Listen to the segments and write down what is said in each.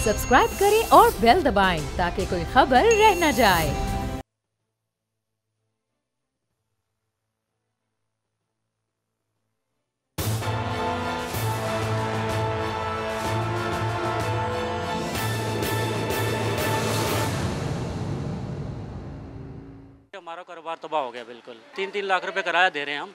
Subscribe करें और bell दबाएं ताकि कोई खबर रह न जाए। हमारा कारोबार तबाह हो गया बिल्कुल। 3-3 लाख रुपए किराया दे रहे हैं हम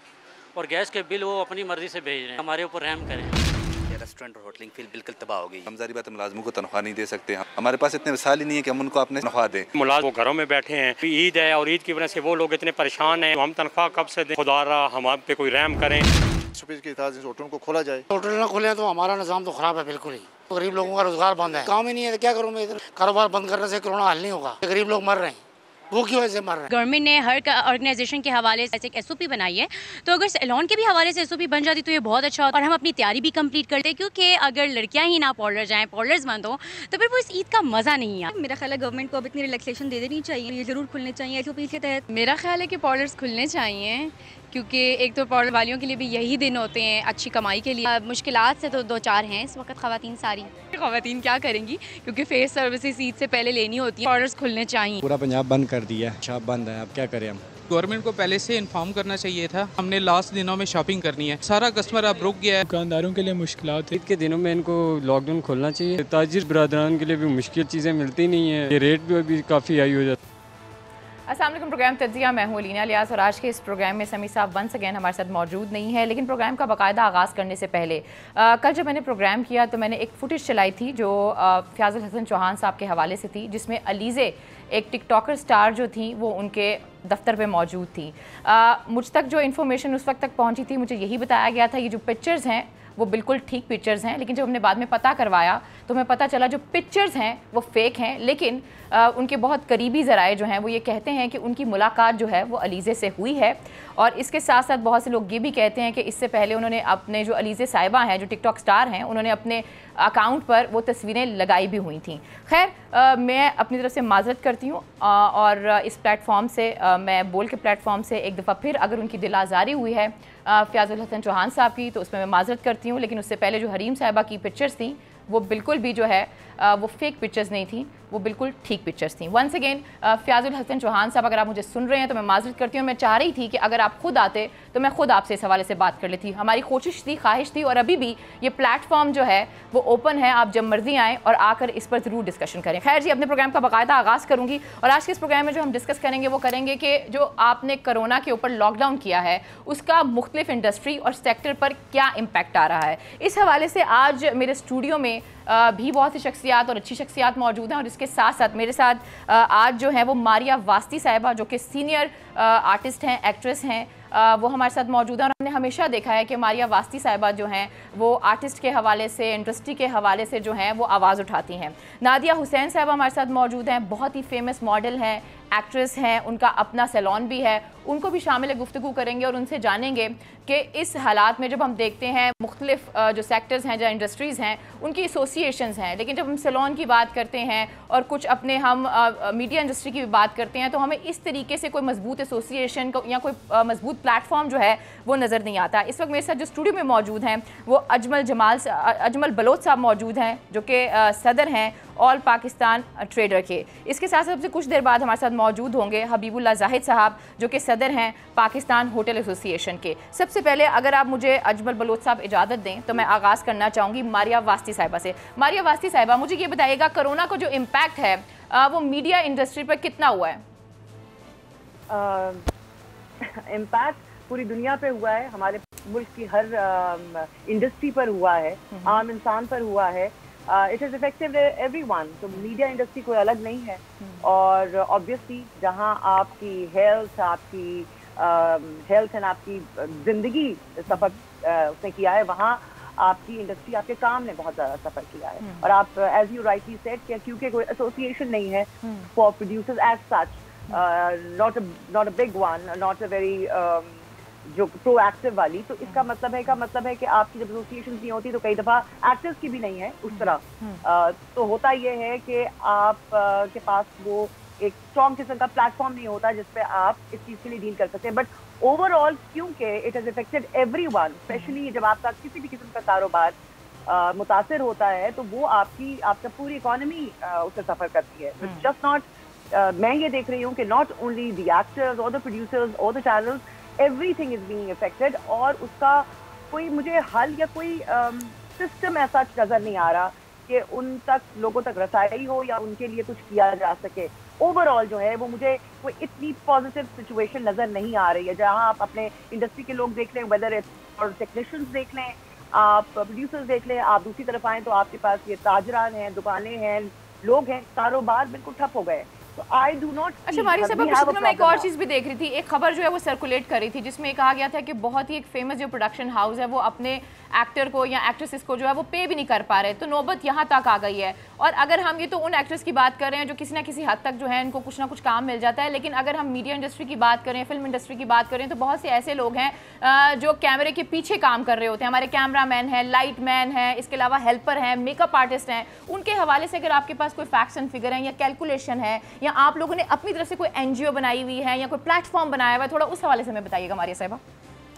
और गैस के बिल वो अपनी मर्जी से भेज रहे हैं। हमारे ऊपर रहम करें। रेस्टोरेंट और होटलिंग फील्ड बिल्कुल तबाह हो गई। हम ज़ाहिर बात है मुलाजमों को तनख्वाह नहीं दे सकते हैं। हमारे पास इतने वसाइल ही नहीं है कि हम उनको अपने तनख्वाह दें। मुलाजिम वो घरों में बैठे हैं, ईद है और ईद की वजह से वो लोग इतने परेशान हैं। हम तनख्वाह कब से दें? खुदा रहा हम आप पे कोई रहम करें। होटल को खोला जाए। होटल ना खोले तो हमारा निज़ाम तो खराब है बिल्कुल ही। तो गरीब लोगों का रोजगार बंद है, काम ही नहीं है तो क्या करूँ मैं? कारोबार बंद करने से कोरोना हल नहीं होगा। गरीब लोग मर रहे हैं, वो की वजह से मर रहे हैं। गवर्नमेंट ने हर ऑर्गेनाइजेशन के हवाले से एक एसओपी बनाई है, तो अगर सैलून के भी हवाले से एसओपी बन जाती तो ये बहुत अच्छा होता और हम अपनी तैयारी भी कंप्लीट करते, क्योंकि अगर लड़कियां ही ना पार्लर जाएं, पार्लर्स बंद हो तो फिर वो इस ईद का मज़ा नहीं है। मेरा ख्याल है गवर्नमेंट को अब इतनी रिलैक्सेशन दे देनी चाहिए, ये ज़रूर खुलने चाहिए एसओपी के तहत। मेरा ख्याल है कि पार्लर्स खुलने चाहिए, क्योंकि एक तो पार्लर वालियों के लिए भी यही दिन होते हैं अच्छी कमाई के लिए। मुश्किलात से तो 2-4 हैं इस वक्त ख़वातीन सारी। ख़वातीन क्या करेंगी, क्योंकि फेस सर्विसेज ईद से पहले लेनी होती है। पार्लर्स खुलने चाहिए। पूरा पंजाब बंद कर दिया है, शॉप बंद है, अब क्या करें हम? गवर्नमेंट को पहले से इन्फॉर्म करना चाहिए था। हमने लास्ट दिनों में शॉपिंग करनी है, सारा कस्टमर अब रुक गया है। दुकानदारों के लिए मुश्किलात है। ईद के दिनों में इनको लॉकडाउन खोलना चाहिए। ताजिर बरादरान के लिए भी मुश्किल चीज़ें मिलती नहीं है, ये रेट भी अभी काफ़ी हाई हो जाता है। अस्सलाम वालेकुम। प्रोग्राम तज्ज़िया, मैं हूं अलीना लियास और आज के इस प्रोग्राम में समी साहब वंस अगेन हमारे साथ मौजूद नहीं है। लेकिन प्रोग्राम का बाकायदा आगाज़ करने से पहले कल जब मैंने प्रोग्राम किया तो मैंने एक फुटेज चलाई थी जो फ़याज़ुल हसन चौहान साहब के हवाले से थी, जिसमें अलीज़े एक टिकटॉकर स्टार जो थी वो उनके दफ्तर पे मौजूद थी। मुझ तक जो इन्फॉर्मेशन उस वक्त तक पहुँची थी, मुझे यही बताया गया था ये जो पिक्चर्स हैं वो बिल्कुल ठीक पिक्चर्स हैं, लेकिन जब हमने बाद में पता करवाया तो हमें पता चला जो पिक्चर्स हैं वो फेक हैं। लेकिन उनके बहुत करीबी ज़राए जो हैं वो ये कहते हैं कि उनकी मुलाकात जो है वो अलीज़े से हुई है। और इसके साथ साथ बहुत से लोग ये भी कहते हैं कि इससे पहले उन्होंने अपने जो अलीज़े साहिबा हैं जो टिकटॉक स्टार हैं, उन्होंने अपने अकाउंट पर वो तस्वीरें लगाई भी हुई थी। खैर मैं अपनी तरफ से माज़रत करती हूँ और इस प्लेटफॉर्म से मैं बोल के प्लेटफॉर्म से एक दफ़ा फिर अगर उनकी दिल आज़ारी हुई है फ़याज़ुल हसन चौहान साहब की तो उसमें मैं माज़रत करती हूँ। लेकिन उससे पहले जो हरीम साहिबा की पिक्चर्स थी वो बिल्कुल भी जो है वो फेक पिक्चर्स नहीं थी, वो बिल्कुल ठीक पिक्चर्स थी। वंस अगेन फ़याज़ुल हसन चौहान साहब अगर आप मुझे सुन रहे हैं तो मैं माज़रत करती हूँ। मैं चाह रही थी कि अगर आप खुद आते तो मैं खुद आपसे इस हवाले से बात कर लेती। हमारी कोशिश थी, ख्वाहिश थी और अभी भी ये प्लेटफॉर्म जो है वो ओपन है, आप जब मर्जी आएँ और आकर इस पर ज़रूर डिस्कशन करें। खैर जी, अपने प्रोग्राम का बाकायदा आगाज़ करूँगी और आज के इस प्रोग्राम में जो हम डिस्कस करेंगे वो करेंगे कि जो आपने कोरोना के ऊपर लॉकडाउन किया है उसका मुख्तलिफ इंडस्ट्री और सेक्टर पर क्या इम्पैक्ट आ रहा है। इस हवाले से आज मेरे स्टूडियो में भी बहुत सी शख्सियात और अच्छी शख्सियात मौजूद हैं और इसके साथ साथ मेरे साथ आज जो है वो मारिया वास्ती साहिबा जो कि सीनियर आर्टिस्ट हैं, एक्ट्रेस हैं, वो हमारे साथ मौजूद हैं। और हमने हमेशा देखा है कि मारिया वास्ती साहिबा जो हैं वो आर्टिस्ट के हवाले से, इंडस्ट्री के हवाले से जो हैं वो आवाज़ उठाती हैं। नादिया हुसैन साहिबा हमारे साथ मौजूद हैं, बहुत ही फेमस मॉडल हैं, एक्ट्रेस हैं, उनका अपना सैलून भी है। उनको भी शामिल गुफ्तगू करेंगे और उनसे जानेंगे कि इस हालात में जब हम देखते हैं मुख्तलिफ जो सेक्टर्स हैं, जो इंडस्ट्रीज़ हैं, उनकी एसोसिएशंस हैं, लेकिन जब हम सैलून की बात करते हैं और कुछ अपने हम मीडिया इंडस्ट्री की भी बात करते हैं तो हमें इस तरीके से कोई मजबूत एसोसिएशन या कोई मजबूत प्लेटफॉर्म जो है वो नज़र नहीं आता। इस वक्त मेरे साथ जो स्टूडियो में मौजूद हैं वो अजमल बलोच साहब मौजूद हैं जो कि सदर हैं ऑल पाकिस्तान ट्रेडर के। इसके साथ साथ कुछ देर बाद हमारे साथ मौजूद होंगे हबीबुल्लाह जाहिद साहब जो कि सदर हैं पाकिस्तान होटल एसोसिएशन के। सबसे पहले अगर आप मुझे अजमल बलोच साहब इजाज़त दें तो मैं आगाज़ करना चाहूँगी मारिया वास्ती साहिबा से। मारिया वास्ती साहिबा, मुझे ये बताइएगा कोरोना का जो इम्पैक्ट है वो मीडिया इंडस्ट्री पर कितना हुआ है? इम्पैक्ट पूरी दुनिया पे हुआ है, हमारे मुल्क की हर इंडस्ट्री पर हुआ है, आम इंसान पर हुआ है। इट इज़ इफेक्टिव एवरीवन, तो मीडिया इंडस्ट्री कोई अलग नहीं है। और ऑब्वियसली जहां आपकी हेल्थ एंड आपकी ज़िंदगी सफ़र उसने किया है, वहाँ आपकी इंडस्ट्री, आपके काम ने बहुत ज़्यादा सफ़र किया है। और आप एज यू राइटली सेड कि क्योंकि कोई एसोसिएशन नहीं है for producers as such, not a big one, not a very जो प्रोएक्टिव वाली, तो इसका मतलब है कि आपकी जब एसोसिएशन नहीं होती तो कई दफ़ा एक्टर्स की भी नहीं है उस तरह। तो होता ये है कि आप के पास वो एक स्ट्रॉन्ग किस्म का प्लेटफॉर्म नहीं होता जिस पे आप इस चीज़ के लिए डील कर सकते हैं। बट ओवरऑल क्योंकि it has affected everyone, specially जब आपका किसी भी किस्म का कारोबार मुतासिर होता है तो वो आपका पूरी इकोनॉमी उससे सफ़र करती है। जस्ट नॉट मैं ये देख रही हूँ कि नॉट ओनली द एक्टर्स और द प्रोड्यूसर्स और the channels, everything is being affected, और उसका कोई मुझे हल या कोई सिस्टम ऐसा नज़र नहीं आ रहा कि उन तक लोगों तक रसाई हो या उनके लिए कुछ किया जा सके। ओवरऑल जो है वो मुझे कोई इतनी पॉजिटिव सिचुएशन नज़र नहीं आ रही है। जहाँ आप अपने इंडस्ट्री के लोग देख लें, वेदर और टेक्नीशियंस देख लें, आप प्रोड्यूसर्स देख लें, आप दूसरी तरफ आएँ तो आपके पास ये ताजरान हैं, दुकानें हैं, लोग हैं, कारोबार बिल्कुल ठप हो गए। तो आई डू नॉट। अच्छा हमारी सब मैं एक और चीज़ भी देख रही थी, एक खबर जो है वो सर्कुलेट कर रही थी जिसमें कहा गया था कि बहुत ही एक फेमस जो प्रोडक्शन हाउस है वो अपने एक्टर को या एक्ट्रेसेस को जो है वो पे भी नहीं कर पा रहे। तो नौबत यहाँ तक आ गई है। और अगर हम ये तो उन एक्ट्रेस की बात कर रहे हैं जो किसी ना किसी हद तक जो है इनको कुछ ना कुछ काम मिल जाता है, लेकिन अगर हम मीडिया इंडस्ट्री की बात करें, फिल्म इंडस्ट्री की बात करें, तो बहुत से ऐसे लोग हैं जो कैमरे के पीछे काम कर रहे होते हैं। हमारे कैमरा मैन हैं, लाइट मैन हैं, इसके अलावा हेल्पर हैं, मेकअप आर्टिस्ट हैं। उनके हवाले से अगर आपके पास कोई फैक्ट्स एंड फिगर है या कैलकुलेशन है या आप लोगों ने अपनी तरफ से कोई NGO बनाई हुई है या कोई प्लेटफॉर्म बनाया हुआ है, थोड़ा उस हवाले से हमें बताइएगा मारिया साहिबा।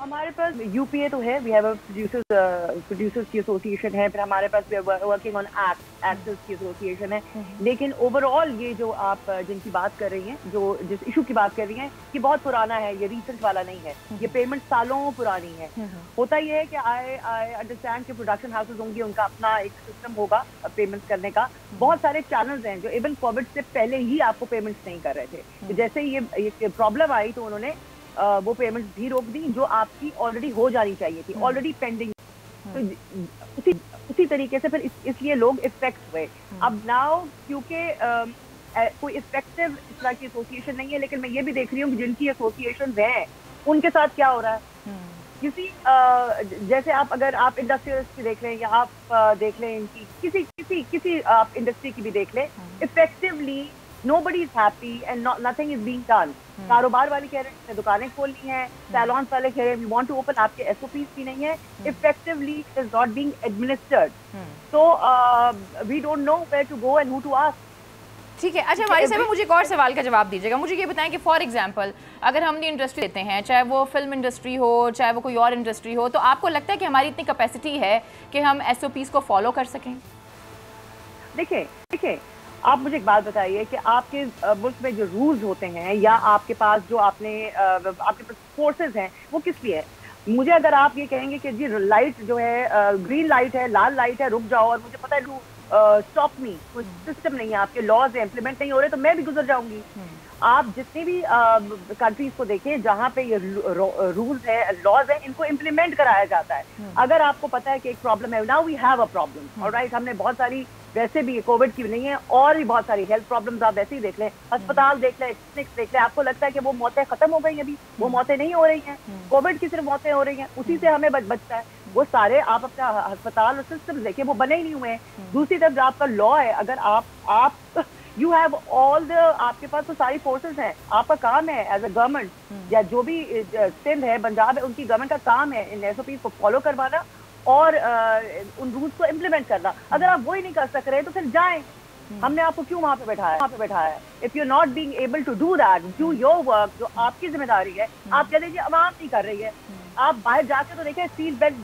हमारे पास UPA तो है, वी हैव अ प्रोड्यूसर्स की एसोसिएशन है, फिर हमारे पास वर्किंग ऑन एक्टर्स की एसोसिएशन है। लेकिन ओवरऑल ये जो आप जिनकी बात कर रही हैं, जो जिस इशू की बात कर रही हैं, ये बहुत पुराना है, ये रिसेंट वाला नहीं है, ये पेमेंट सालों पुरानी है। होता ये है कि आई अंडरस्टैंड कि प्रोडक्शन हाउसेज होंगी, उनका अपना एक सिस्टम होगा पेमेंट करने का। बहुत सारे चैनल्स हैं जो इवन कोविड से पहले ही आपको पेमेंट्स नहीं कर रहे थे। तो जैसे ये प्रॉब्लम आई तो उन्होंने वो पेमेंट्स भी रोक दी जो आपकी ऑलरेडी हो जानी चाहिए थी, ऑलरेडी पेंडिंग। तो उसी तरीके से फिर इसलिए लोग इफेक्ट हुए। अब नाउ क्योंकि कोई इफेक्टिव इस तरह की एसोसिएशन नहीं है, लेकिन मैं ये भी देख रही हूँ कि जिनकी एसोसिएशन हैं उनके साथ क्या हो रहा है। किसी जैसे अगर आप इंडस्ट्रियलिस्ट की देख लें या आप देख लें इनकी किसी आप इंडस्ट्री की भी देख लें, effectively nobody is happy and nothing is being done। कारोबार वाले कह रहे हैं दुकानें खोलनी है, सैलॉन्स वाले कह रहे हैं we want to open, आपके SOPs भी नहीं है, effectively it is not being administered, so we don't know where to go and who to ask। ठीक है। अच्छा हमारे साहब मुझे एक और सवाल का जवाब दीजिएगा। मुझे ये बताएं कि फॉर एग्जांपल अगर हम ये इंडस्ट्री लेते हैं, चाहे वो फिल्म इंडस्ट्री हो चाहे वो कोई और इंडस्ट्री हो, तो आपको लगता है कि हमारी इतनी कैपेसिटी है कि हम SOPs को फॉलो कर सकें? देखिए आप मुझे एक बात बताइए कि आपके मुल्क में जो रूल्स होते हैं या आपके पास जो आपके पास फोर्सेस हैं वो किस लिए है? मुझे अगर आप ये कहेंगे कि जी लाइट जो है ग्रीन लाइट है, लाल लाइट है, रुक जाओ, और मुझे पता है स्टॉप मी, कोई सिस्टम नहीं है, आपके लॉज इम्प्लीमेंट नहीं हो रहे, तो मैं भी गुजर जाऊंगी। आप जितनी भी कंट्रीज को देखें जहाँ पे ये रूल्स है, लॉज है, इनको इम्प्लीमेंट कराया जाता है। अगर आपको पता है कि एक प्रॉब्लम है, now we have a problem, alright, हमने बहुत सारी, वैसे भी कोविड की नहीं है और भी बहुत सारी हेल्थ प्रॉब्लम्स आप वैसे ही देख लें, अस्पताल देख लें, क्लिनिक्स देख लें, आपको लगता है कि वो मौतें खत्म हो गई, अभी वो मौतें नहीं हो रही हैं, कोविड की सिर्फ मौतें हो रही हैं, उसी से हमें बचता है। वो सारे आप अपना अस्पताल और सिस्टम देखें, वो बने ही नहीं हुए हैं। दूसरी तरफ जो आपका लॉ है, अगर आप यू हैव ऑल द, आपके पास तो सारी फोर्सेस हैं, आपका काम है एज अ गवर्नमेंट या जो भी सिंध है, पंजाब है, उनकी गवर्नमेंट का काम है इन SOPs को फॉलो करवाना और उन रूल्स को इम्प्लीमेंट करना। अगर आप वो ही नहीं कर सक रहे तो फिर जाएं, हमने आपको क्यों वहाँ पे बैठाया है? If you not being able to do that, do your work, जो आपकी जिम्मेदारी है। आप कह दीजिए अवाम नहीं कर रही है, आप बाहर जाके तो देखें, सीट बेल्ट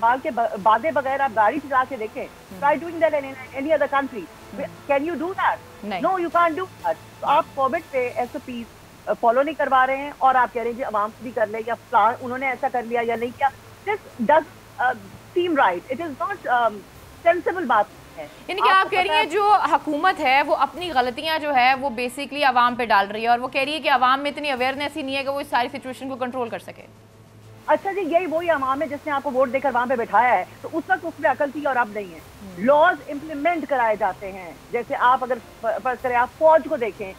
बांधे बगैर आप गाड़ी चला के देखें, try doing that in any other country, can you do that? No, you can't do that. तो आप कोविड पे SOPs फॉलो नहीं करवा रहे हैं और आप कह रहे हैं जी अवाम भी कर ले, या उन्होंने ऐसा कर लिया या नहीं किया। This does seem right, it is not sensible बात है। यानी कि आप कह रही हैं जो हुकूमत है वो अपनी गलतियां जो है वो बेसिकली आवाम पे डाल रही है, और वो कह रही है कि आवाम में इतनी अवेयरनेस ही नहीं है कि वो इस सारी सिचुएशन को कंट्रोल कर सके। अच्छा जी, यही वही आवाम है जिसने आपको वोट देकर वहां पे बैठाया है, तो उस वक्त उसमें अकल थी और अब नहीं है। लॉज इम्प्लीमेंट कराए जाते हैं, जैसे आप अगर फर्ज करें, आप फौज को देखें,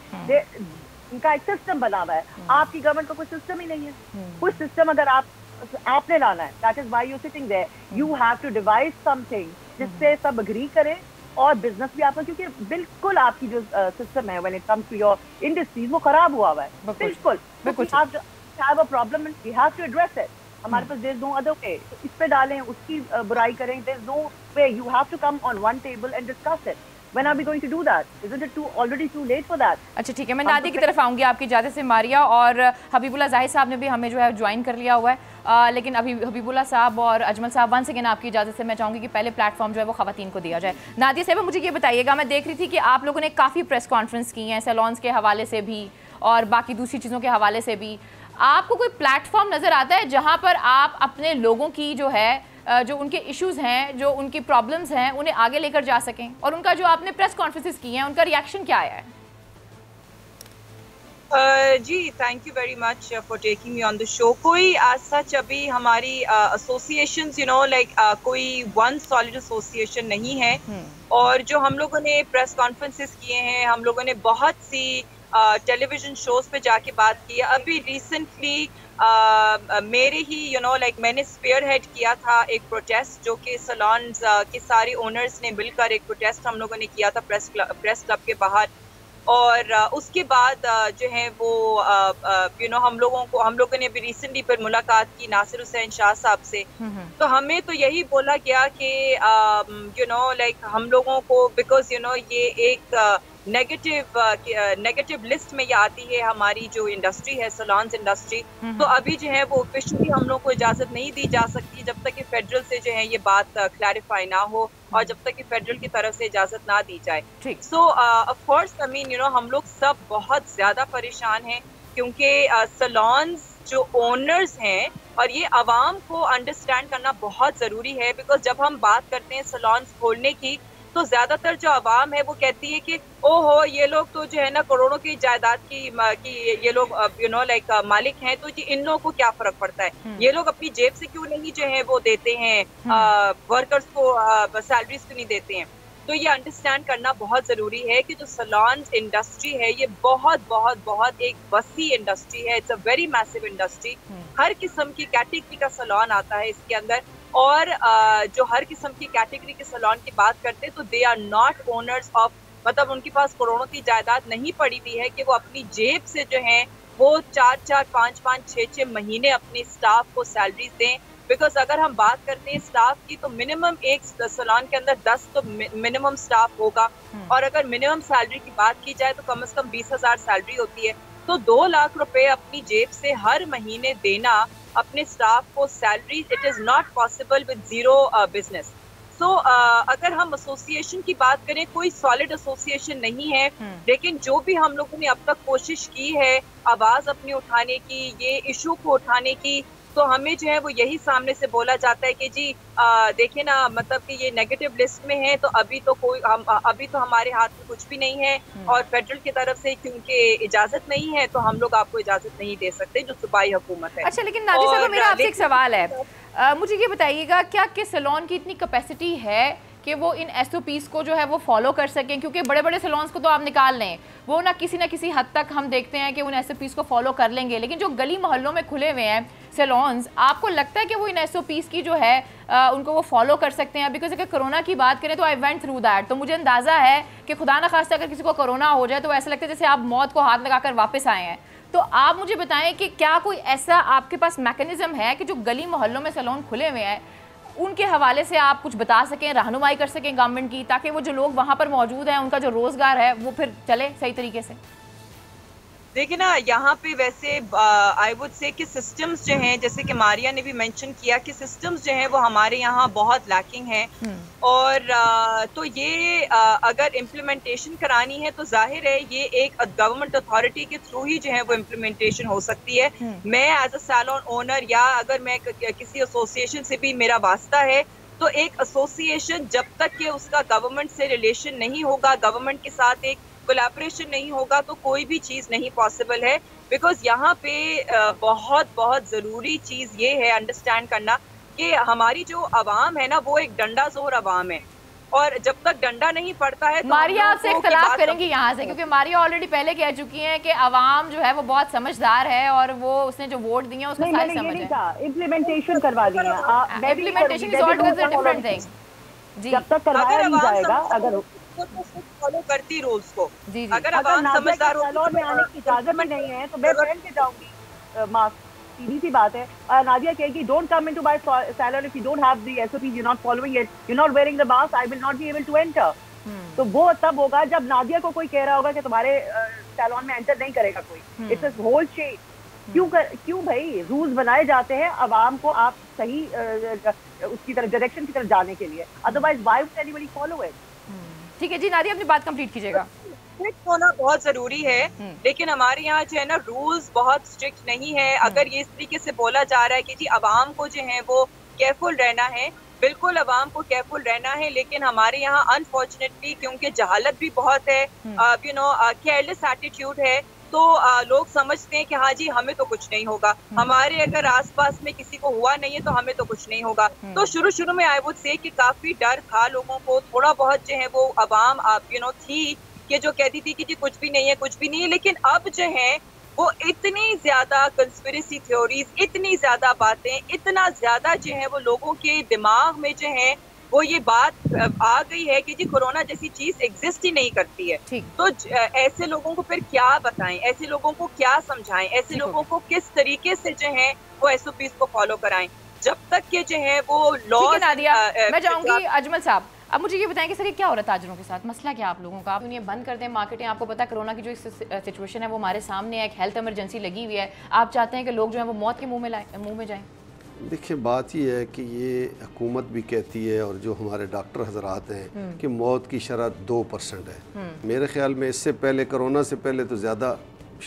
उनका एक सिस्टम बना हुआ है, आपकी गवर्नमेंट का कोई सिस्टम ही नहीं है। कुछ सिस्टम अगर आपने लाना है, that is why you sitting there, you have to devise something जिससे सब अग्री करें और बिजनेस भी आपका, क्योंकि बिल्कुल आपकी जो सिस्टम है when it comes to your industries वो खराब हुआ है, बिल्कुल। Have a problem and we have to address it. हमारे पास there is no other way, इस पे डालें, उसकी बुराई करें, there is no way, you have to come on one table and discuss it. When are we going to do that? Isn't it already too late for that? अच्छा ठीक है, मैं नादिया की तरफ आऊँगी आपकी इजाज़त से मारिया, और हबीबुल्लाह जाहिद साहब ने भी हमें जो है ज्वाइन कर लिया हुआ है, लेकिन अभी हबीबुल्लाह साहब और अजमल साहब वंस अगेन आपकी इजाज़त से मैं चाहूँगी कि पहले प्लेटफॉर्म जो है वो ख़वातीन को दिया जाए। नादिया साहब मुझे ये बताइएगा, मैं देख रही थी कि आप लोगों ने काफ़ी प्रेस कॉन्फ्रेंस की हैं सैलॉन्स के हवाले से भी और बाकी दूसरी चीज़ों के हवाले से भी, आपको कोई प्लेटफॉर्म नज़र आता है जहाँ पर आप अपने लोगों की जो है जो उनके इश्यूज़ हैं, जो उनकी प्रॉब्लम्स हैं, उन्हें आगे लेकर जा सकें, और उनका जो आपने प्रेस कॉन्फ्रेंसेस की हैं उनका रिएक्शन क्या आया है? जी thank you very much for taking me on the show. कोई आज सच अभी हमारी एसोसिएशंस यू नो लाइक कोई वन सॉलिड एसोसिएशन नहीं है, और जो हम लोगों ने प्रेस कॉन्फ्रेंसेस किए हैं, हम लोगों ने बहुत सी टेलीविजन शोज पे जाके बात की है। अभी रिसेंटली मेरे ही यू नो लाइक मैंने स्पेयर हेड किया था एक प्रोटेस्ट, जो कि सैलून्स के सारे ओनर्स ने मिलकर एक प्रोटेस्ट हम लोगों ने किया था प्रेस क्लब के बाहर, और उसके बाद जो है वो यू नो हम लोगों ने अभी रिसेंटली पर मुलाकात की नासिर हुसैन शाह साहब से, तो हमें तो यही बोला गया कि यू नो लाइक हम लोगों को बिकॉज यू नो ये एक नेगेटिव लिस्ट में ये आती है हमारी जो इंडस्ट्री है सैलून्स इंडस्ट्री, तो अभी जो है वो ऑफिशियली हम लोग को इजाज़त नहीं दी जा सकती जब तक कि फेडरल से जो है ये बात क्लैरिफाई ना हो और जब तक कि फेडरल की तरफ से इजाज़त ना दी जाए। सो of course I mean you know हम लोग सब बहुत ज़्यादा परेशान हैं, क्योंकि सैलून्स जो ओनर्स हैं और ये आवाम को अंडरस्टैंड करना बहुत ज़रूरी है, बिकॉज जब हम बात करते हैं सैलून्स खोलने की तो ज्यादातर जो आवाम है वो कहती है कि ओहो ये लोग तो जो है ना करोड़ों की जायदाद की ये लोग यू नो लाइक मालिक हैं, तो जी इन लोगों को क्या फर्क पड़ता है, ये लोग अपनी जेब से क्यों नहीं जो है वो देते हैं वर्कर्स को सैलरीज क्यों नहीं देते हैं। तो ये अंडरस्टैंड करना बहुत ज़रूरी है कि जो सैलून्स इंडस्ट्री है ये बहुत बहुत बहुत एक वसी इंडस्ट्री है, it's a very massive industry. हर किस्म की कैटेगरी का सैलून आता है इसके अंदर, और जो हर किस्म की कैटेगरी के सैलून की बात करते हैं तो they are not owners of, मतलब उनके पास करोड़ों की जायदाद नहीं पड़ी हुई है कि वो अपनी जेब से जो है वो 4-4, 5-5, 6-6 महीने अपने स्टाफ को सैलरीज दें। बिकॉज अगर हम बात करते हैं स्टाफ की तो मिनिमम एक सैलून के अंदर 10 तो मिनिमम स्टाफ होगा, और अगर मिनिमम सैलरी की बात की जाए तो कम से कम 20,000 सैलरी होती है, तो 2 लाख रुपए अपनी जेब से हर महीने देना अपने स्टाफ को salary, it is not possible with zero business. So अगर हम एसोसिएशन की बात करें, कोई सॉलिड एसोसिएशन नहीं है, लेकिन जो भी हम लोगों ने अब तक कोशिश की है आवाज़ अपनी उठाने की, ये इशू को उठाने की, तो हमें जो है वो यही सामने से बोला जाता है कि जी देखिए ना, मतलब कि ये नेगेटिव लिस्ट में है, तो अभी तो हमारे हाथ में कुछ भी नहीं है, और फेडरल की तरफ से क्योंकि इजाजत नहीं है तो हम लोग आपको इजाजत नहीं दे सकते, जो सूबाई हुकूमत है। अच्छा, लेकिन नादिया साहब मेरा आपसे एक सवाल है, मुझे ये बताइएगा क्या कि सैलून की इतनी कैपेसिटी है कि वो इन SOPs को जो है वो फॉलो कर सकें? क्योंकि बड़े बड़े सैलून्स को तो आप निकाल लें, वो ना किसी हद तक हम देखते हैं कि उन SOPs को फॉलो कर लेंगे, लेकिन जो गली मोहल्लों में खुले हुए हैं सैलून्स, आपको लगता है कि वो इन SOPs की जो है उनको वो फॉलो कर सकते हैं? बिकॉज अगर कोरोना की बात करें तो आई वेंट थ्रू दैट, तो मुझे अंदाज़ा है कि खुदा न खास्ता अगर किसी को कोरोना हो जाए तो ऐसा लगता है जैसे आप मौत को हाथ लगाकर वापस आए हैं। तो आप मुझे बताएं कि क्या कोई ऐसा आपके पास मैकेनिज्म है कि जो गली मोहल्लों में सैलून खुले हुए हैं उनके हवाले से आप कुछ बता सकें, रहनुमाई कर सकें गवर्नमेंट की, ताकि वो जो लोग वहाँ पर मौजूद हैं उनका जो रोज़गार है वो फिर चले सही तरीके से? देखिए ना, यहाँ पे वैसे आई वुड से कि सिस्टम्स जो हैं, जैसे कि मारिया ने भी मेंशन किया कि सिस्टम्स जो हैं वो हमारे यहाँ बहुत लैकिंग हैं, और तो ये अगर इम्प्लीमेंटेशन करानी है तो जाहिर है ये एक गवर्नमेंट अथॉरिटी के थ्रू ही जो है वो इम्प्लीमेंटेशन हो सकती है। मैं एज अ सैलून ओनर या अगर मैं किसी एसोसिएशन से भी मेरा वास्ता है, तो एक एसोसिएशन जब तक कि उसका गवर्नमेंट से रिलेशन नहीं होगा, गवर्नमेंट के साथ एक कोलैबोरेशन नहीं होगा, तो कोई भी चीज़ नहीं पॉसिबल है। बिकॉज यहाँ पे बहुत बहुत ज़रूरी चीज़ ये है अंडरस्टैंड करना कि हमारी जो आवाम है ना वो एक डंडा जोर आवाम है, और जब तक डंडा नहीं पड़ता है तो मारिया आपसे इख्तलाफ करेंगी यहाँ से, क्योंकि मारिया ऑलरेडी पहले कह चुकी हैं कि आवाम जो है वो बहुत समझदार है और वो उसने जो वोट दिए हैं उसको सारी समझ है। इम्प्लीमेंटेशन करवा दिया, implementation is always a different thing जी। जब तक करवाया नहीं जाएगा, अगर फॉलो करती रूल्स को, अगर आवाम समझदार सैलून में आने की इजाजत भी नहीं है तो मैं पहन के जाऊंगी मास्क, सीधी सी बात है। नादिया कहेगी don't come into my salon if you don't have the SOPs, you not following it, you not wearing the mask, I will not be able to enter. तो वो तब होगा जब नादिया को कोई कह रहा होगा कि तुम्हारे सैलून में एंटर नहीं करेगा कोई। It's a whole chain. क्यों भाई रूल्स बनाए जाते हैं अवाम को आप सही उसकी तरफ डायरेक्शन की तरफ जाने के लिए, otherwise why would anybody follow it. ठीक है जी नादिया, अपनी बात कंप्लीट कीजिएगा। स्ट्रिक्ट होना बहुत जरूरी है, लेकिन हमारे यहाँ जो है ना रूल्स बहुत स्ट्रिक्ट नहीं है। अगर ये इस तरीके से बोला जा रहा है कि जी अवाम को जो है वो केयरफुल रहना है, बिल्कुल अवाम को केयरफुल रहना है, लेकिन हमारे यहाँ अनफॉर्चुनेटली क्योंकि जहालत भी बहुत है, केयरलेस एटीट्यूड है, तो लोग समझते हैं कि हाँ जी हमें तो कुछ नहीं होगा, हमारे अगर आसपास में किसी को हुआ नहीं है तो हमें तो कुछ नहीं होगा। तो शुरू में आई वुड से कि काफी डर था लोगों को, थोड़ा बहुत जो है वो अवाम थी कि जो कहती थी कि जी कुछ भी नहीं है, कुछ भी नहीं है। लेकिन अब जो है वो इतनी ज्यादा कंस्पिरेसी थ्योरीज, इतनी ज्यादा बातें, इतना ज्यादा जो है वो लोगों के दिमाग में जो है वो ये बात आ गई है कि जी कोरोना जैसी चीज एग्जिस्ट ही नहीं करती है। तो ऐसे लोगों को फिर क्या बताएं, ऐसे लोगों को क्या समझाएं, ऐसे लोगों को किस तरीके से जो है वो SOPs को फॉलो कराएं, जब तक के जो है वो लॉ। मैं चाहूंगी अजमल साहब, अब मुझे ये बताएं कि सर ये क्या हो रहा है ताजरों के साथ, मसला क्या आप लोगों का? आप उन्हें बंद कर दें मार्केटें, आपको पता है कोरोना की जो सिचुएशन है वो हमारे सामने है, एक हेल्थ इमरजेंसी लगी हुई है, आप चाहते हैं कि लोग जो है वो मौत के मुंह में जाएं? देखिए बात ये है कि ये हुकूमत भी कहती है और जो हमारे डॉक्टर हजरात हैं कि मौत की शरह 2% है। मेरे ख्याल में इससे पहले कोरोना से पहले तो ज़्यादा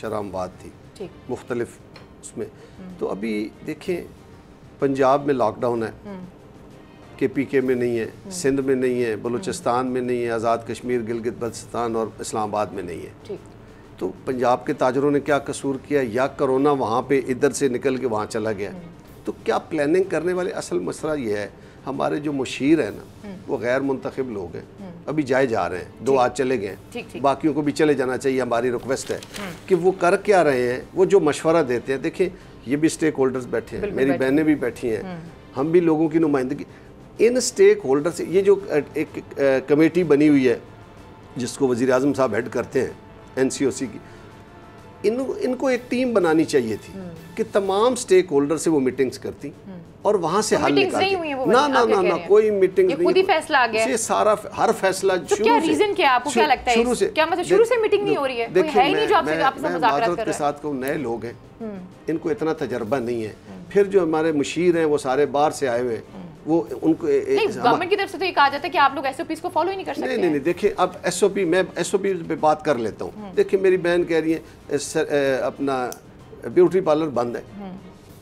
शरामबाद थी मुख्तलिफ उसमें। तो अभी देखें पंजाब में लॉकडाउन है, KPK में नहीं है, सिंध में नहीं है, बलूचिस्तान में नहीं है, आज़ाद कश्मीर, गिलगित बल्तिस्तान और इस्लामाबाद में नहीं है। तो पंजाब के ताजरों ने क्या कसूर किया, या कोरोना वहाँ पे इधर से निकल के वहाँ चला गया? तो क्या प्लानिंग करने वाले? असल मसला ये है हमारे जो मुशीर हैं ना वो गैर मुंतखब लोग हैं, अभी जाए जा रहे हैं, 2 आज चले गए, बाकियों को भी चले जाना चाहिए। हमारी रिक्वेस्ट है कि वो कर क्या रहे हैं, वो जो मशवरा देते हैं। देखें ये भी स्टेक होल्डर्स बैठे हैं, मेरी बहनें भी बैठी हैं, हम भी लोगों की नुमाइंदगी इन स्टेक होल्डर से। ये जो एक कमेटी बनी हुई है जिसको वज़ीर आज़म साहब हेड करते हैं NCOC की, इनको एक टीम बनानी चाहिए थी कि तमाम स्टेक होल्डर से वो मीटिंग्स करती और वहाँ से हल निकालती। ना कोई मीटिंग नहीं, खुद ही फैसला आ गया। ये सारा हर फैसला तो क्या रीजन क्या आपको क्या लगता है? शुरू से क्या मतलब शुरू से मीटिंग नहीं हो रही है? कोई है ही नहीं जो आपसे मुज़ाकरात कर रहा है? के साथ को नए लोग हैं, इनको इतना तजर्बा नहीं है। फिर जो हमारे मुशीर हैं वो सारे बाहर से आए हुए, वो उनको गवर्नमेंट की तरफ से तो ये कहा जाता है कि आप लोग SOPs को फॉलो ही नहीं कर सकते। नहीं, देखिए अब SOP, मैं SOP पे बात कर लेता हूँ। देखिए मेरी बहन कह रही है अपना ब्यूटी पार्लर बंद है,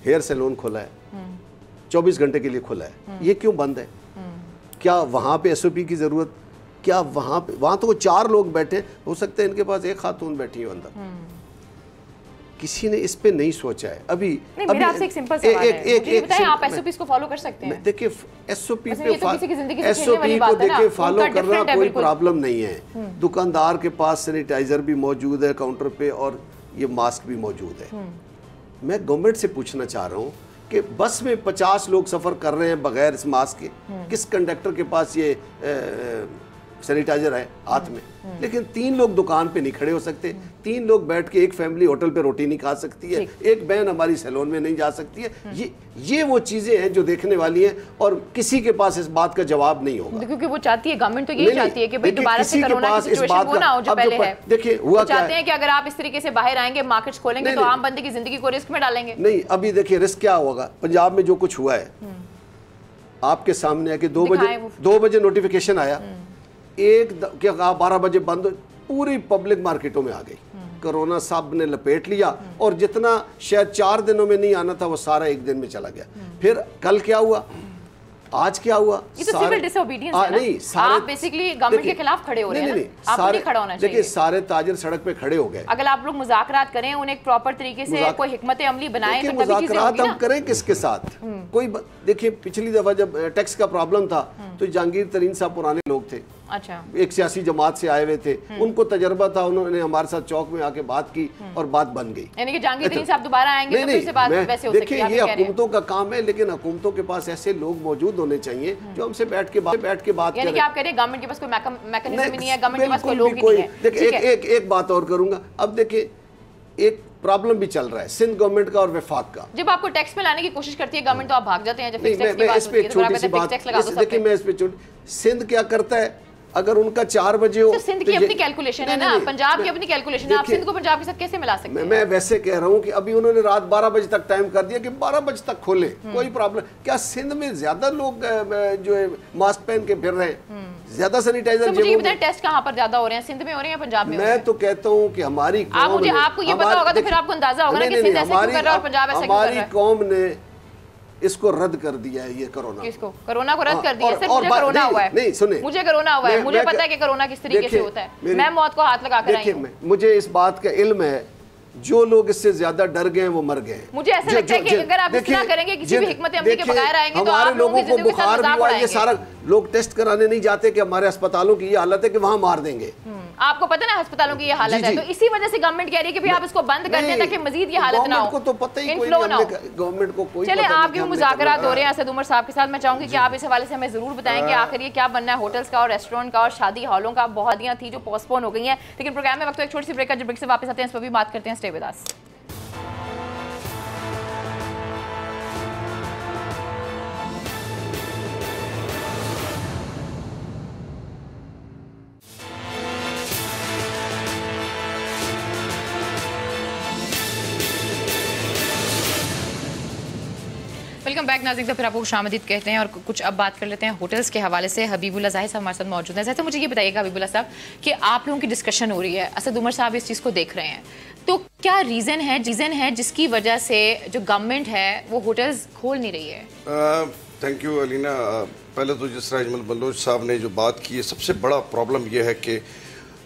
हेयर सैलून खुला है, 24 घंटे के लिए खुला है, ये क्यों बंद है? क्या वहाँ पे SOP की ज़रूरत? क्या वहाँ तो 4 लोग बैठे, हो सकता है इनके पास एक खातून बैठी हो अंदर। किसी ने इस पे नहीं सोचा है अभी। मेरा आपसे एक सिंपल सवाल है, मुझे बताएं आप SOPs को फॉलो कर सकते हैं? देखिए SOP पे SOP को देखिए फॉलो करना कोई प्रॉब्लम नहीं है। दुकानदार के पास सैनिटाइजर भी मौजूद है काउंटर पे और ये मास्क भी मौजूद है। मैं गवर्नमेंट से पूछना चाह रहा हूँ कि बस में 50 लोग सफ़र कर रहे हैं बगैर इस मास्क के, किस कंडक्टर के पास ये सैनिटाइजर है हाथ में, लेकिन 3 लोग दुकान पे नहीं खड़े हो सकते, 3 लोग बैठ के एक फैमिली होटल पे रोटी नहीं खा सकती है, एक बहन हमारी सैलून में नहीं जा सकती है। ये वो चीजें हैं जो देखने वाली हैं और किसी के पास इस बात का जवाब नहीं होगा, क्योंकि वो चाहती है, गवर्नमेंट तो यही चाहती है कि भाई दोबारा से कोरोना की सिचुएशन वो ना हो जो पहले है। देखिए हुआ क्या चाहते हैं कि अगर आप इस तरीके से बाहर आएंगे, मार्केट्स खोलेंगे तो आम बंदे की जिंदगी को रिस्क में डालेंगे। नहीं, अभी देखिए रिस्क क्या होगा। पंजाब में जो कुछ हुआ है आपके सामने है कि 2 बजे नोटिफिकेशन आया, 12 बजे बंद, पूरी पब्लिक मार्केटों में आ गई, कोरोना सब ने लपेट लिया और जितना शायद 4 दिनों में नहीं आना था वो सारा 1 दिन में चला गया। फिर कल क्या हुआ, आज क्या हुआ? ये तो सिविल डिसोबीडियंस है ना? नहीं, आप बेसिकली गवर्नमेंट के खिलाफ खड़े हो रहे हैं। आपको नहीं खड़ा होना चाहिए। देखिए सारे ताजिर सड़क पे खड़े हो गए। अगर आप लोग मुज़ाकरात करें, उन्हें एक प्रॉपर तरीके से कोई हिकमत अमली बनाएं, तो तभी चीजें होंगी ना। हम करें किसके साथ? कोई देखिए पिछली दफा जब टैक्स का प्रॉब्लम था तो जहांगीर तरीन साहब पुराने लोग थे, अच्छा, एक सियासी जमात से आए हुए थे, उनको तजर्बा था, उन्होंने हमारे साथ चौक में आके बात की और बात बन गई। यानी कि जहांगीर तरीन साहब दोबारा आएंगे तो फिर से बात वैसे हो सकती है। देखिए ये हुकूमतों का काम है, लेकिन हुकूमतों के पास ऐसे लोग मौजूद होने चाहिए जो हमसे बैठ के बात करें। यानी कि आप कह रहे हैं गवर्नमेंट के पास कोई मैकेनिज्म नहीं है, गवर्नमेंट के पास कोई लोग नहीं है। देखिए एक बात और करूंगा, अब देखिए एक प्रॉब्लम भी चल रहा है सिंध गवर्नमेंट का और वफाक का। जब आपको टैक्स में लाने की कोशिश करती है गवर्नमेंट तो आप भाग जाते हैं। जब फिक्स टैक्स की बात होती है तो देखिए मैं इस पे सिंध क्या करता है, अगर उनका 4 बजे हो, सिंध की अपनी कैलकुलेशन है ना, पंजाब की अपनी कैलकुलेशन है, आप सिंध को पंजाब के साथ कैसे मिला सकते हैं? मैं वैसे कह रहा हूँ कि अभी उन्होंने रात 12 बजे तक टाइम कर दिया कि 12 बजे तक खोले, कोई प्रॉब्लम। क्या सिंध में ज्यादा लोग जो है मास्क पहन के फिर रहे हैं, ज्यादा सैनिटाइजर? तो मुझे ये बताएं, टेस्ट कहाँ पर ज्यादा हो रहे हैं, सिंध में हो रहे हैं या पंजाब में? मैं तो कहता हूँ कि हमारी कौम, आपको ये पता होगा तो फिर आपको अंदाजा होगा ना कि सिंध ऐसे क्यों कर रहा है और पंजाब ऐसे क्यों कर रहा है। हमारी कौम ने इसको रद्द कर दिया है, ये कोरोना। किसको? कोरोना को रद्द कर दिया? सिर्फ मुझे कोरोना हुआ है। नहीं सुने, मुझे कोरोना हुआ है, मुझे पता है कि कोरोना किस तरीके से होता है, मैं मौत को हाथ लगा कर आई हूं। मुझे इस बात का इल्म है, जो लोग इससे ज्यादा डर गए वो मर गए। मुझे ऐसा लगता है कि अगर आप इतना करेंगे, किसी भी हिकमत अमली के बगैर आएंगे, तो आप लोगों को बुखार भी हुआ, ये सारा लोग टेस्ट कराने नहीं जाते कि हमारे अस्पतालों की ये हालत है कि वहां मार देंगे। आपको पता ना अस्पतालों की ये हालत है, तो इसी वजह से गवर्नमेंट कह रही है कि भाई आप इसको बंद कर दें ताकि मजीद ये हालत ना हो। गवर्नमेंट को तो पता ही कोई नहीं, गवर्नमेंट को कोई। चलिए, आपके मुज़ाकरात हो रहे हैं असद उमर साहब के साथ, मैं चाहूंगी कि आप इस हवाले से हमें जरूर बताएं कि आखिर ये क्या बनना है होटल्स का और रेस्टोरेंट का और शादी हॉलों का। बहुत दियाँ थी जो पोस्टपोन हो गई हैं, लेकिन प्रोग्राम में वक्त एक छोटी सी ब्रेक का, जब ब्रेक से वापस आते हैं इस पर भी बात करते हैं। Stay with us. Welcome back नाज़रीन, तो फिर आपको खुशामदीद कहते हैं और कुछ अब बात कर लेते हैं होटल्स के हवाले से। हबीबुल्लाह ज़ाहिद साहब हमारे साथ मौजूद हैं। जैसे मुझे ये बताइएगा हबीबुल्लाह साहब कि आप लोगों की डिस्कशन हो रही है, असद उमर साहब इस चीज़ को देख रहे हैं, तो क्या रीज़न है जिसकी वजह से जो गवर्नमेंट है वो होटल्स खोल नहीं रही है? Thank you Alina. पहले तो जिस तरह अजमल बलोच साहब ने जो बात की है, सबसे बड़ा प्रॉब्लम यह है कि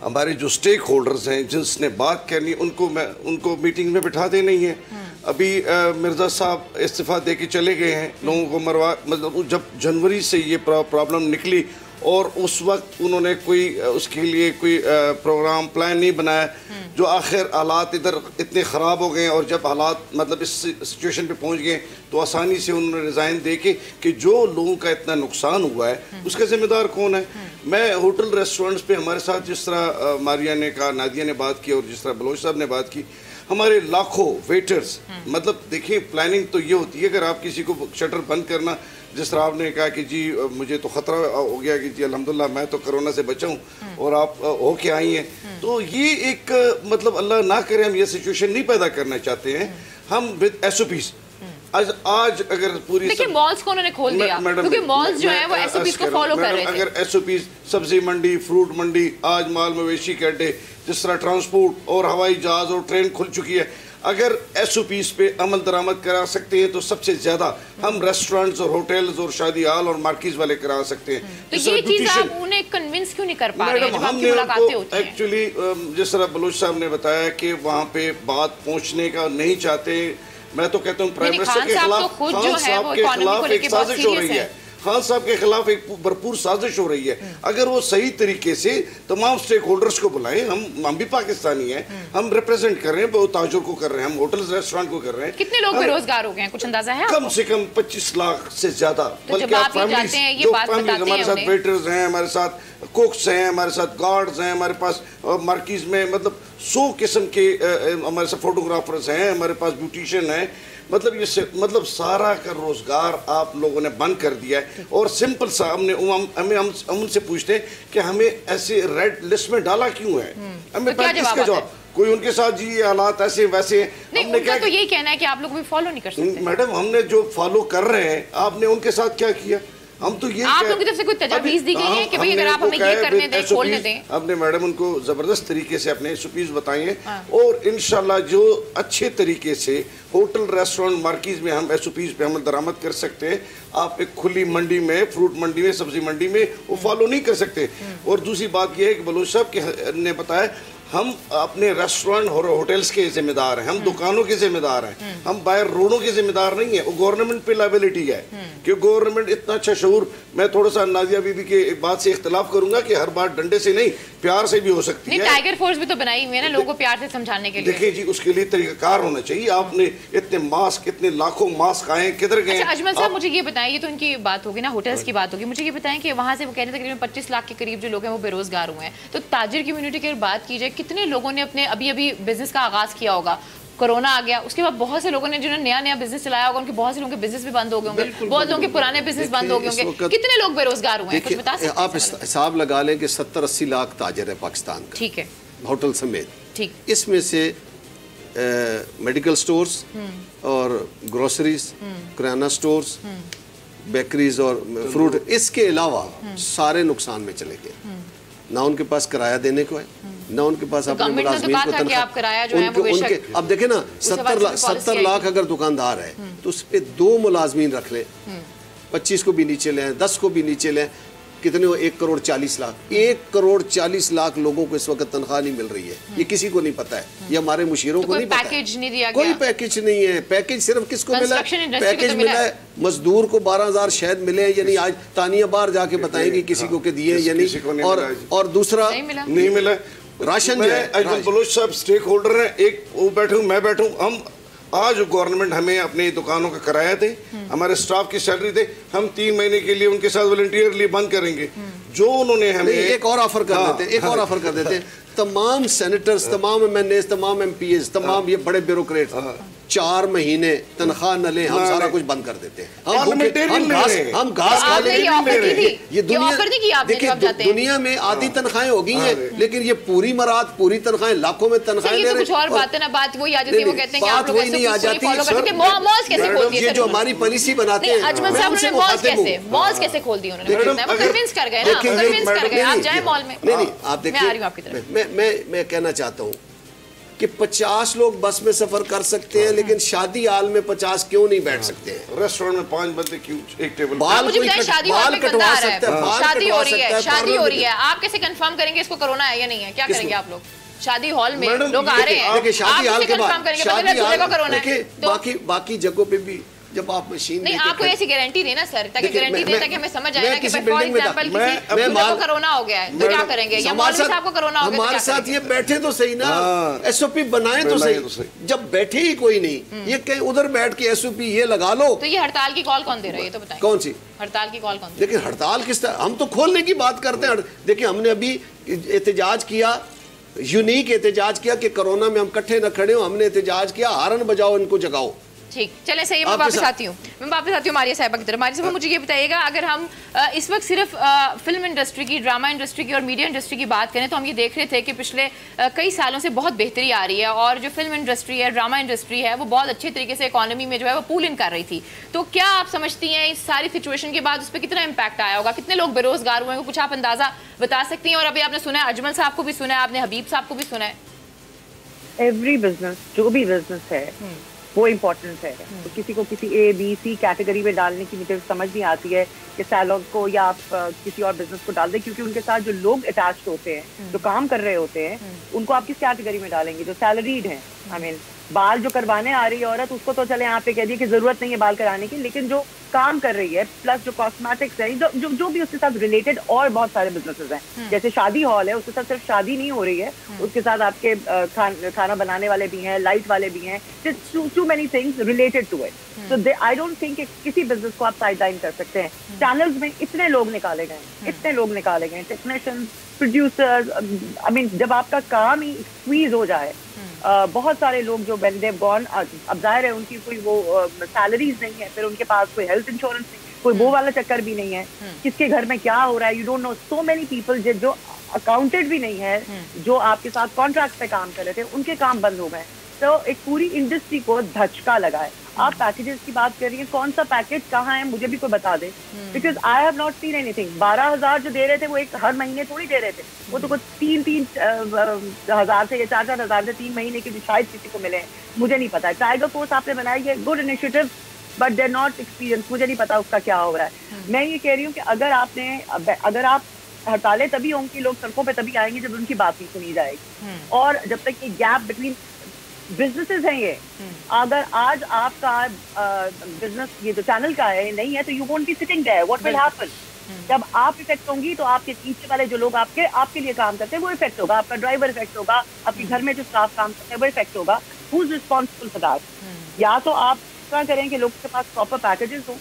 हमारे जो स्टेक होल्डर्स हैं, जिसने बात करनी उनको मीटिंग में बिठाते नहीं है। अभी मिर्ज़ा साहब इस्तीफ़ा दे के चले गए हैं, लोगों को मरवा, मतलब जब जनवरी से ये प्रॉब्लम निकली और उस वक्त उन्होंने कोई उसके लिए कोई प्रोग्राम प्लान नहीं बनाया, जो आखिर हालात इधर इतने ख़राब हो गए और जब हालात मतलब इस सिचुएशन पे पहुंच गए तो आसानी से उन्होंने रिज़ाइन दे के कि जो लोगों का इतना नुकसान हुआ है उसका ज़िम्मेदार कौन है। मैं होटल रेस्टोरेंट्स पे हमारे साथ जिस तरह मारिया ने कहा, नादिया ने बात की और जिस तरह बलोच साहब ने बात की, हमारे लाखों वेटर्स, मतलब देखिए प्लानिंग तो ये होती है, अगर आप किसी को शटर बंद करना, जिस तरह आपने कहा कि जी मुझे तो ख़तरा हो गया कि जी अल्हम्दुलिल्लाह मैं तो कोरोना से बचा हूँ और आप हो के आई हैं, तो ये एक मतलब अल्लाह ना करे हम ये सिचुएशन नहीं पैदा करना चाहते हैं। हम विद SOPs आज अगर पूरी देखिए मॉल्स को उन्होंने खोल दिया क्योंकि मॉल्स जो है वो SOPs को फॉलो कर रहे थे। अगर SOPs सब्जी मंडी, फ्रूट मंडी, आज माल मवेशी के अड्डे, जिस तरह ट्रांसपोर्ट और हवाई जहाज और ट्रेन खुल चुकी है, अगर SOPs पे अमल दरामद करा सकते हैं तो सबसे ज्यादा हम रेस्टोरेंट्स और होटल्स और शादी हाल और मार्केट्स वाले करा सकते हैं। तो ये चीज आप उन्हें कन्विंस क्यों नहीं कर पा रहे हैं जब आपकी मुलाकातें होती हैं? एक्चुअली जिस तरह बलोच साहब ने बताया कि वहाँ पे बात पहुँचने का नहीं चाहते, मैं तो कहता हूँ प्राइम मिनिस्टर के खिलाफ, खान साहब के खिलाफ एक साजिश हो रही है, खान साहब के खिलाफ एक भरपूर साजिश हो रही है। अगर वो सही तरीके से तमाम स्टेक होल्डर्स को बुलाएं, हम भी पाकिस्तानी हैं, हम रिप्रेजेंट कर रहे हैं, वो ताजुर को कर रहे हैं, हम होटल्स रेस्टोरेंट को कर रहे हैं। कितने लोग बेरोजगार हो गए हैं, कुछ अंदाजा है? कम से कम 25 लाख से ज्यादा। तो जब आप ये जाते हैं, ये बात बताते हैं, हमारे साथ वेटर्स हैं, हमारे साथ कुक्स हैं, हमारे साथ गार्ड्स हैं, हमारे पास मार्किज में मतलब 100 किस्म के हमारे साथ फोटोग्राफर्स हैं, हमारे पास ब्यूटिशियन है, मतलब ये मतलब सारा का रोजगार आप लोगों ने बंद कर दिया है। और सिंपल सा हम उनसे पूछते हैं कि हमें ऐसे रेड लिस्ट में डाला क्यों है, हमें इसका जवाब कोई उनके साथ जी ये हालात ऐसे वैसे नहीं, हमने क्या तो यही कहना है कि आप लोग भी फॉलो नहीं कर सकते। मैडम हमने जो फॉलो कर रहे हैं, आपने उनके साथ क्या किया? हम तो ये आप लोगों की तरफ से कोई तजवीज़ दी गई है कि भाई अगर आप हमें ये करने दें, खोलने दें? हमने मैडम उनको जबरदस्त तरीके से अपने SOPs बताए हैं और इंशाल्लाह जो अच्छे तरीके से होटल रेस्टोरेंट मार्केट में हम SOPs पे अमल दरामद कर सकते हैं। आप एक खुली मंडी में, फ्रूट मंडी में, सब्जी मंडी में वो फॉलो नहीं कर सकते। और दूसरी बात यह है कि बलोच साहब ने बताया हम अपने रेस्टोरेंट और होटल्स के जिम्मेदार हैं, हम दुकानों के जिम्मेदार हैं, हम बाहर रोडों के जिम्मेदार नहीं है। वो गवर्नमेंट पे लायबिलिटी है कि गवर्नमेंट इतना अच्छा शऊर, मैं थोड़ा सा नादिया बीबी के एक बात से इख्तिलाफ करूंगा कि हर बात डंडे से नहीं प्यार से भी हो सकती है। टाइगर फोर्स भी तो बनाई हुई है ना लोगों को प्यार से समझाने के लिए। देखिए जी उसके लिए तरीकाकार होना चाहिए। आपने इतने मास्क, इतने लाखों मास्क आए, किधर गए? अच्छा अजमल साहब मुझे ये बताएं, ये तो इनकी बात होगी ना, होटल्स की बात होगी, मुझे ये बताएं कि वहाँ से वो कह रहे थे तकरीबन 25 लाख के करीब जो लोग हैं वो बेरोजगार हुए हैं, तो ताजिर कम्युनिटी की बात की जाए कितने लोगों ने अपने अभी बिजनेस का आगाज किया होगा, कोरोना आ गया, उसके बाद बहुत से लोगों ने जिन्होंने नया नया बिजनेस चलाया होगा, उनके बहुत से लोगों के बिजनेस भी बंद हो गए होंगे, बहुत लोगों के पुराने बिजनेस बंद हो गए होंगे, कितने लोग बेरोजगार हुए हैं, कुछ बता सकते हैं? आप हिसाब लगा लें कि 70-80 लाख ताजर है पाकिस्तान का, ठीक है, होटल समेत, ठीक, इसमें से मेडिकल स्टोर्स और ग्रोसरीज, किराना स्टोर्स, बेकरीज और फ्रूट, इसके अलावा सारे नुकसान में चले गए। ना उनके पास किराया देने को है, ना उनके पास अपने मुलाजमीन को तनख्वाह। अब देखे ना 70 लाख अगर दुकानदार है तो उस पे 2 मुलाजमीन रख ले, 25 को भी नीचे ले, 10 को भी नीचे ले, कितने हो? 1,40,40 लाख। 1,40,40 लाख लोगों को इस वक्त तनख्वाह नहीं मिल रही है। ये किसी को नहीं पता है, ये हमारे मुशीरों को नहीं पता है। पैकेज नहीं दिया गया, कोई पैकेज नहीं है। पैकेज सिर्फ किसको मिला है? पैकेज मिला है मजदूर को 12,000 शायद मिले, यानी आज तानिया बाहर जाके बताएंगी किसी को के दिए या नहीं। और दूसरा नहीं मिला राशन जो है। अजमल बलोच साहब स्टेक होल्डर है, एक वो बैठूं मैं बैठूं, हम आज गवर्नमेंट हमें अपनी दुकानों का किराया दे, हमारे स्टाफ की सैलरी दे, हम 3 महीने के लिए उनके साथ वॉलंटियरली बंद करेंगे। जो उन्होंने हमें एक और ऑफर कर देते, एक और ऑफर कर देते, तमाम सेनेटर्स, तमाम एमएनएस, तमाम एमपीएस, तमाम ये बड़े ब्यूरोक्रेट 4 महीने तनख्वाह न ले, हम सारा कुछ बंद कर देते हैं। हम घास खा लेंगे। ये दुनिया में आधी तनख्वाहें हो गई हैं, लेकिन ये पूरी मराद, पूरी तनख्वाहें, लाखों में तनख्वाहें ले रहे हैं। कुछ और बात है ना, बात वही आ जाती है, वो कहते हैं कि आप लोग वही नहीं आ जाती। ये जो हमारी पॉलिसी बनाते हैं, अजमल साहब ने मॉल्स कैसे खोल दिए उन्होंने, कन्विंस कर गए ना, कन्विंस कर गए, आप जाए मॉल में। नहीं, आप देखिए, मैं कहना चाहता हूँ कि 50 लोग बस में सफर कर सकते हैं, लेकिन शादी हाल में 50 क्यों नहीं बैठ सकते हैं? रेस्टोरेंट में 5 बंदे क्यों एक टेबल? शादी कटवा सकते हैं, शादी हो रही है, शादी हो रही है, आप कैसे कंफर्म करेंगे इसको कोरोना है या नहीं है? क्या करेंगे आप लोग? शादी हॉल में लोग आ रहे हैं, शादी हाल के बाद बाकी जगहों पे भी जब आप मशीन नहीं, आपको ऐसी गारंटी देना सर, ताकि गारंटी दे, ताकि हमें समझ आए ना कि फॉर एग्जांपल किसी को कोरोना हो गया है तो क्या करेंगे, या मौलवी साहब को कोरोना हो गया हमारे साथ ये बैठे तो सही ना, एसओपी बनाए तो सही। जब बैठे ही कोई नहीं, ये कहीं उधर बैठ के एसओपी ये लगा लो। तो ये हड़ताल की कॉल कौन दे रहा है, ये तो बताइए। कौन सी हड़ताल की कॉल कौन? देखिए हड़ताल किस तरह, हम तो खोलने की बात करते हैं। देखिए हमने अभी एहतजाज किया, यूनिक एहतजाज किया कि कोरोना में हम इकट्ठे न खड़े हो, हमने एहतजाज किया, हारन बजाओ, इनको जगाओ। ठीक, चले सही, मैं वापस आती हूँ मारिया साहिबा की तरफ। मारिया साहिबा, मुझे ये बताइएगा, अगर हम इस वक्त सिर्फ फिल्म इंडस्ट्री की, ड्रामा इंडस्ट्री की और मीडिया इंडस्ट्री की बात करें, तो हम ये देख रहे थे कि पिछले कई सालों से बहुत बेहतरी आ रही है, और जो फिल्म इंडस्ट्री है, ड्रामा इंडस्ट्री है, वो बहुत अच्छे तरीके से इकॉनमी में जो है वो पूल इन कर रही थी। तो क्या आप समझती हैं इस सारी सिचुएशन के बाद उस पर कितना इम्पैक्ट आया होगा, कितने लोग बेरोजगार हुए हैं, कुछ आप अंदाजा बता सकती हैं? और अभी आपने सुना है, अजमल साहब को भी सुना है, आपने हबीब साहब को भी सुना है। एवरी बिजनेस, जो भी बिजनेस है वो इम्पोर्टेंट है। तो किसी को किसी A-B-C कैटेगरी में डालने की मुझे समझ नहीं आती है कि सैलॉन को या आप किसी और बिजनेस को डाल दें, क्योंकि उनके साथ जो लोग अटैच्ड होते हैं, जो काम कर रहे होते हैं, उनको आप किस कैटेगरी में डालेंगे? जो सैलरीड हैं, आई मीन बाल जो करवाने आ रही है औरत, उसको तो चले यहाँ पे कह दिए कि जरूरत नहीं है बाल कराने की, लेकिन जो काम कर रही है, प्लस जो कॉस्मेटिक्स है, जो भी उसके साथ रिलेटेड और बहुत सारे बिजनेसेस हैं, जैसे शादी हॉल है, उसके साथ सिर्फ शादी नहीं हो रही है, उसके साथ आपके खाना बनाने वाले भी हैं, लाइट वाले भी हैं, too many things related to it. So I don't think किसी बिजनेस को आप साइडलाइन कर सकते हैं। चैनल्स में इतने लोग निकाले गए, टेक्नीशियन, प्रोड्यूसर, आई मीन जब आपका काम ही स्क्वीज हो जाए, बहुत सारे लोग जो देव गॉन, अब जाहिर है उनकी कोई वो सैलरीज नहीं है, फिर उनके पास कोई हेल्थ इंश्योरेंस नहीं, कोई वो वाला चक्कर भी नहीं है, किसके घर में क्या हो रहा है, you don't know. So many people जो अकाउंटेड भी नहीं है, जो आपके साथ कॉन्ट्रैक्ट पे काम कर रहे थे, उनके काम बंद हो गए। तो एक पूरी इंडस्ट्री को धचका लगा है। आप पैकेजेस की बात कर रही हैं, कौन सा पैकेज कहाँ है, मुझे भी कोई बता दे, because I have not seen anything. 12,000 जो दे रहे थे वो एक हर महीने थोड़ी दे रहे थे, वो तो कुछ 3-3 हज़ार से या 4-4 हज़ार से 3 महीने के शायद किसी को मिले हैं, मुझे नहीं पता। टाइगर फोर्स आपने बनाई है, good initiative, but they are not experience, मुझे नहीं पता उसका क्या हो रहा है। मैं ये कह रही हूँ कि अगर आप हड़तालें तभी होंगी, लोग सड़कों पर तभी आएंगे जब उनकी बात नहीं सुनी जाएगी, और जब तक ये गैप बिटवीन बिजनेसेस हैं, ये अगर आज आपका बिजनेस ये जो चैनल का है नहीं है, तो you won't be sitting there, what will happen? जब आप इफेक्ट होंगी तो आपके पीछे वाले जो लोग आपके लिए काम करते हैं वो इफेक्ट होगा, आपका ड्राइवर इफेक्ट होगा, आपके घर में जो स्टाफ काम करते हैं वो इफेक्ट होगा। Who is responsible for that? या तो आप क्या करें कि लोगों के पास प्रॉपर पैकेजेस हो,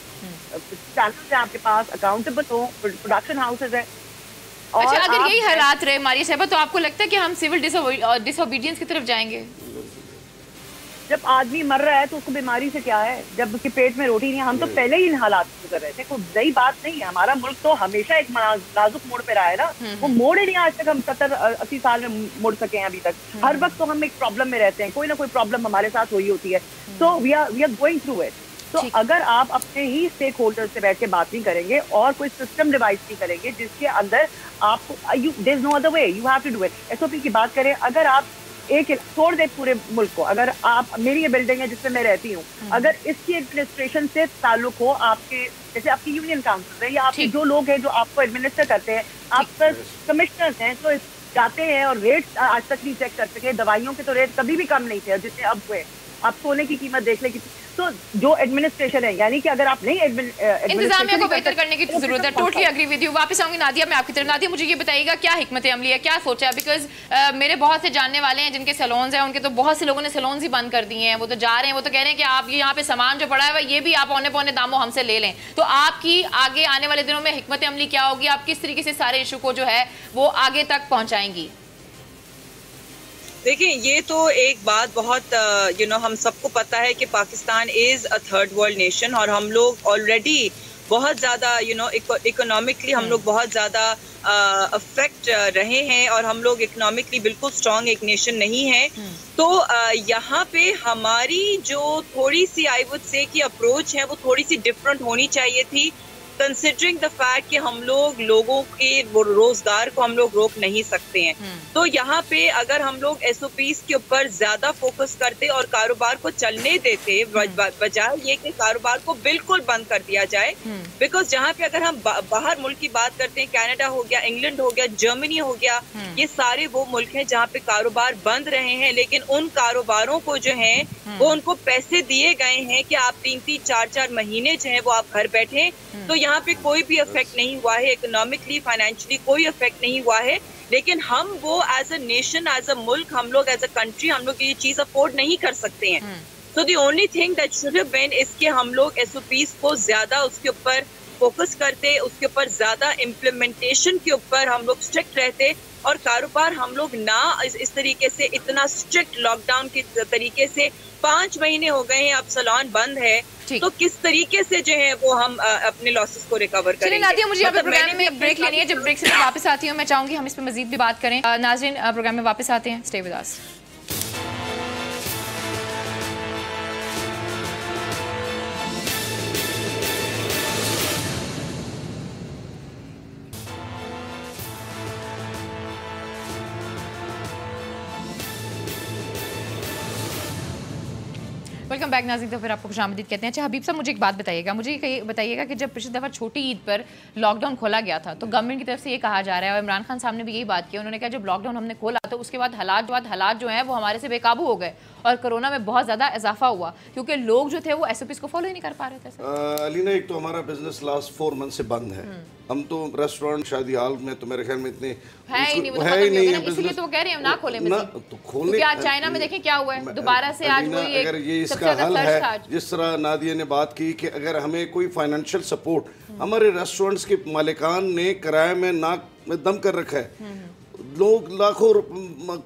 चैनल्स हैं आपके पास, अकाउंटेबल हो, प्रोडक्शन हाउसेज है। अच्छा, अगर यही हालात रहे मारिया साहिबा, तो आपको लगता है कि हम सिविल डिसोबीडियंस की तरफ जाएंगे? जब आदमी मर रहा है तो उसको बीमारी से क्या है, जब उसके पेट में रोटी नहीं है। हम तो पहले ही इन हालात से गुजर रहे थे, कोई नई बात नहीं है। हमारा मुल्क तो हमेशा एक नाजुक मोड़ पे रहा है ना, वो मोड़ ही नहीं आज तक हम 70-80 साल में मुड़ सके हैं अभी तक। हर वक्त तो हम एक प्रॉब्लम में रहते हैं, कोई ना कोई प्रॉब्लम हमारे साथ हुई होती है। तो we are going through it. तो अगर आप अपने ही स्टेक होल्डर से बैठ के बात नहीं करेंगे और कोई सिस्टम डिवाइस नहीं करेंगे जिसके अंदर आपको there is no other way, you have to do it. SOP की बात करें, अगर आप एक छोड़ दे पूरे मुल्क को, अगर आप, मेरी ये बिल्डिंग है जिसमें मैं रहती हूँ, अगर इसकी एडमिनिस्ट्रेशन से ताल्लुक हो, आपके जैसे आपकी यूनियन काउंसिल है या आपके जो लोग हैं जो आपको एडमिनिस्टर करते हैं, आप कमिश्नर्स हैं, तो जाते हैं और रेट आज तक नहीं चेक कर सके। दवाइयों के तो रेट कभी भी कम नहीं थे जितने अब हुए। आप सोने की कीमत देख लें। तो जो एडमिनिस्ट्रेशन है, यानी कि अगर आप नहीं इंतजामिया को बेहतर करने की जरूरत है। Totally agree with you. वापस आऊंगी नादिया, मैं आपकी तरफ। नादिया, मुझे ये बताइएगा क्या हिकमत अमली है, क्या सोचा है? बिकॉज मेरे बहुत से जानने वाले हैं जिनके सैलून्स हैं, उनके तो बहुत से लोगों ने सैलून्स ही बंद कर दिए हैं। वो तो जा रहे हैं, वो तो कह रहे हैं कि आप ये यहाँ पे सामान जो पड़ा है ये भी आप औने पौने दामों हमसे ले लें। तो आपकी आगे आने वाले दिनों में हिकमत अमली क्या होगी? आप किस तरीके से सारे इशू को जो है वो आगे तक पहुँचाएंगी? देखिए, ये तो एक बात बहुत हम सबको पता है कि Pakistan is a third world nation और हम लोग ऑलरेडी बहुत ज़्यादा इकोनॉमिकली हम लोग बहुत ज़्यादा अफेक्ट रहे हैं और हम लोग इकोनॉमिकली बिल्कुल स्ट्रॉन्ग एक नेशन नहीं है। तो यहाँ पे हमारी जो थोड़ी सी आई वुड से कि अप्रोच है वो थोड़ी सी डिफरेंट होनी चाहिए थी, कंसिडरिंग द फैक्ट कि हम लोगों के रोजगार को हम लोग रोक नहीं सकते हैं। तो यहाँ पे अगर हम लोग एसओपीज के ऊपर ज्यादा फोकस करते और कारोबार को चलने देते बजाय ये कि कारोबार को बिल्कुल बंद कर दिया जाए। बिकॉज जहाँ पे अगर हम बाहर मुल्क की बात करते हैं, कनाडा हो गया, इंग्लैंड हो गया, जर्मनी हो गया, ये सारे वो मुल्क हैं जहाँ पे कारोबार बंद रहे हैं, लेकिन उन कारोबारों को जो है वो उनको पैसे दिए गए हैं कि आप 3-3, 4-4 महीने जो है वो आप घर बैठे। तो यहाँ पे कोई भी इफेक्ट नहीं हुआ है, इकोनॉमिकली फाइनेंशियली कोई इफेक्ट नहीं हुआ है। लेकिन हम वो as a nation, as a मुल्क, हम लोग एज अ कंट्री, हम लोग ये चीज अफोर्ड नहीं कर सकते हैं। तो the only thing that should have been is कि हम लोग एसओपीज को ज्यादा उसके ऊपर फोकस करते, उसके ऊपर ज्यादा इम्प्लीमेंटेशन के ऊपर हम लोग स्ट्रिक्ट रहते और कारोबार हम लोग ना इस तरीके से इतना स्ट्रिक्ट लॉकडाउन के तरीके से 5 महीने हो गए हैं, अब सैलून बंद है, तो किस तरीके से जो है वो हम अपने लॉसेस को रिकवर करेंगे। नादिया, मुझे मतलब प्रोग्राम में ब्रेक लेनी है। जब ब्रेक से वापस आती हूँ मैं चाहूंगी हम इस पर मजीद भी बात करें। नाज़रीन, प्रोग्राम में वापस आते हैं, stay with us. Welcome back नाज़रीन। तो फिर आपको खुशामदीद कहते हैं। अच्छा हबीब साहब, मुझे एक बात बताइएगा, मुझे ये बताइएगा कि जब पिछली दफ़ा छोटी ईद पर लॉकडाउन खोला गया था तो गवर्नमेंट की तरफ से ये कहा जा रहा है और इमरान खान साहब ने भी यही बात की, उन्होंने कहा जब लॉकडाउन हमने खोला तो उसके बाद हालात जो हैं वो हमारे से बेकाबू हो गए और कोरोना में बहुत ज़्यादा इजाफा हुआ क्योंकि लोग जो थे वो एसओपीज़ को फॉलो ही नहीं कर पा रहे थे। अलीना, एक तो हमारा बिजनेस लास्ट 4 मंथ से बंद है। हम तो रेस्टोरेंट, शादी हॉल में तो मेरे ख्याल में इतने है ही नहीं है, इसलिए तो कह रहे हैं ना खोले तो खोलने। आज चाइना में देखें क्या हुआ है, दोबारा से आज वही अगर ये इसका हल है, जिस तरह नादिया ने बात की कि अगर हमें कोई फाइनेंशियल सपोर्ट, हमारे रेस्टोरेंट्स के मालिकान ने किराए में नाक में दम कर रखा है, लोग लाखों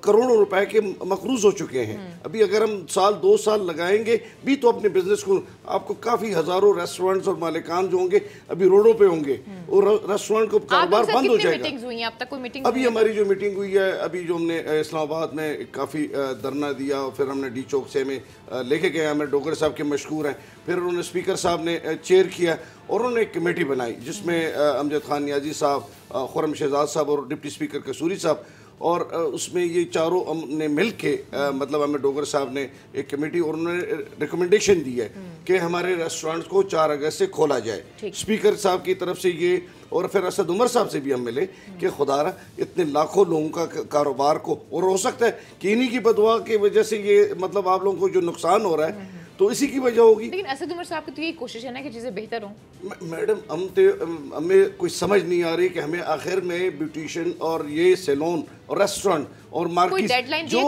करोड़ों रुपए के मकरूज हो चुके हैं। अभी अगर हम 1-2 साल लगाएंगे भी तो अपने बिजनेस को, आपको काफी हजारों रेस्टोरेंट्स और मालिकान जो होंगे अभी रोडों पे होंगे और रेस्टोरेंट को कारोबार बंद हो जाएगा। अब तक कोई मीटिंग? अभी हमारी जो मीटिंग हुई है, अभी जो हमने इस्लामाबाद में काफ़ी धरना दिया और फिर हमने डी चौक से में लेके गए, हमें डोगर साहब के मशहूर हैं, फिर उन्होंने स्पीकर साहब ने चेयर किया और उन्होंने एक कमेटी बनाई जिसमें अमजद खान नियाजी साहब, खुरम शहजाद साहब और डिप्टी स्पीकर कसूरी साहब, और उसमें ये चारों ने मिल के मतलब हमें डोगर साहब ने एक कमेटी और उन्होंने रिकमेंडेशन दी है कि हमारे रेस्टोरेंट्स को 4 अगस्त से खोला जाए। स्पीकर साहब की तरफ से ये, और फिर असद उमर साहब से भी हम मिले कि खुदारा इतने लाखों लोगों का कारोबार को, और हो सकता है कि इन्हीं की बदवा की वजह से ये मतलब आप लोगों को जो नुकसान हो रहा है तो इसी की वजह होगी। लेकिन असद उमर साहब की तो यही कोशिश है ना कि चीज़ें बेहतर हों। मैडम, हमें कोई समझ नहीं आ रही कि हमें आखिर में ब्यूटिशियन और ये सैलून और रेस्टोरेंट और मार्केट जो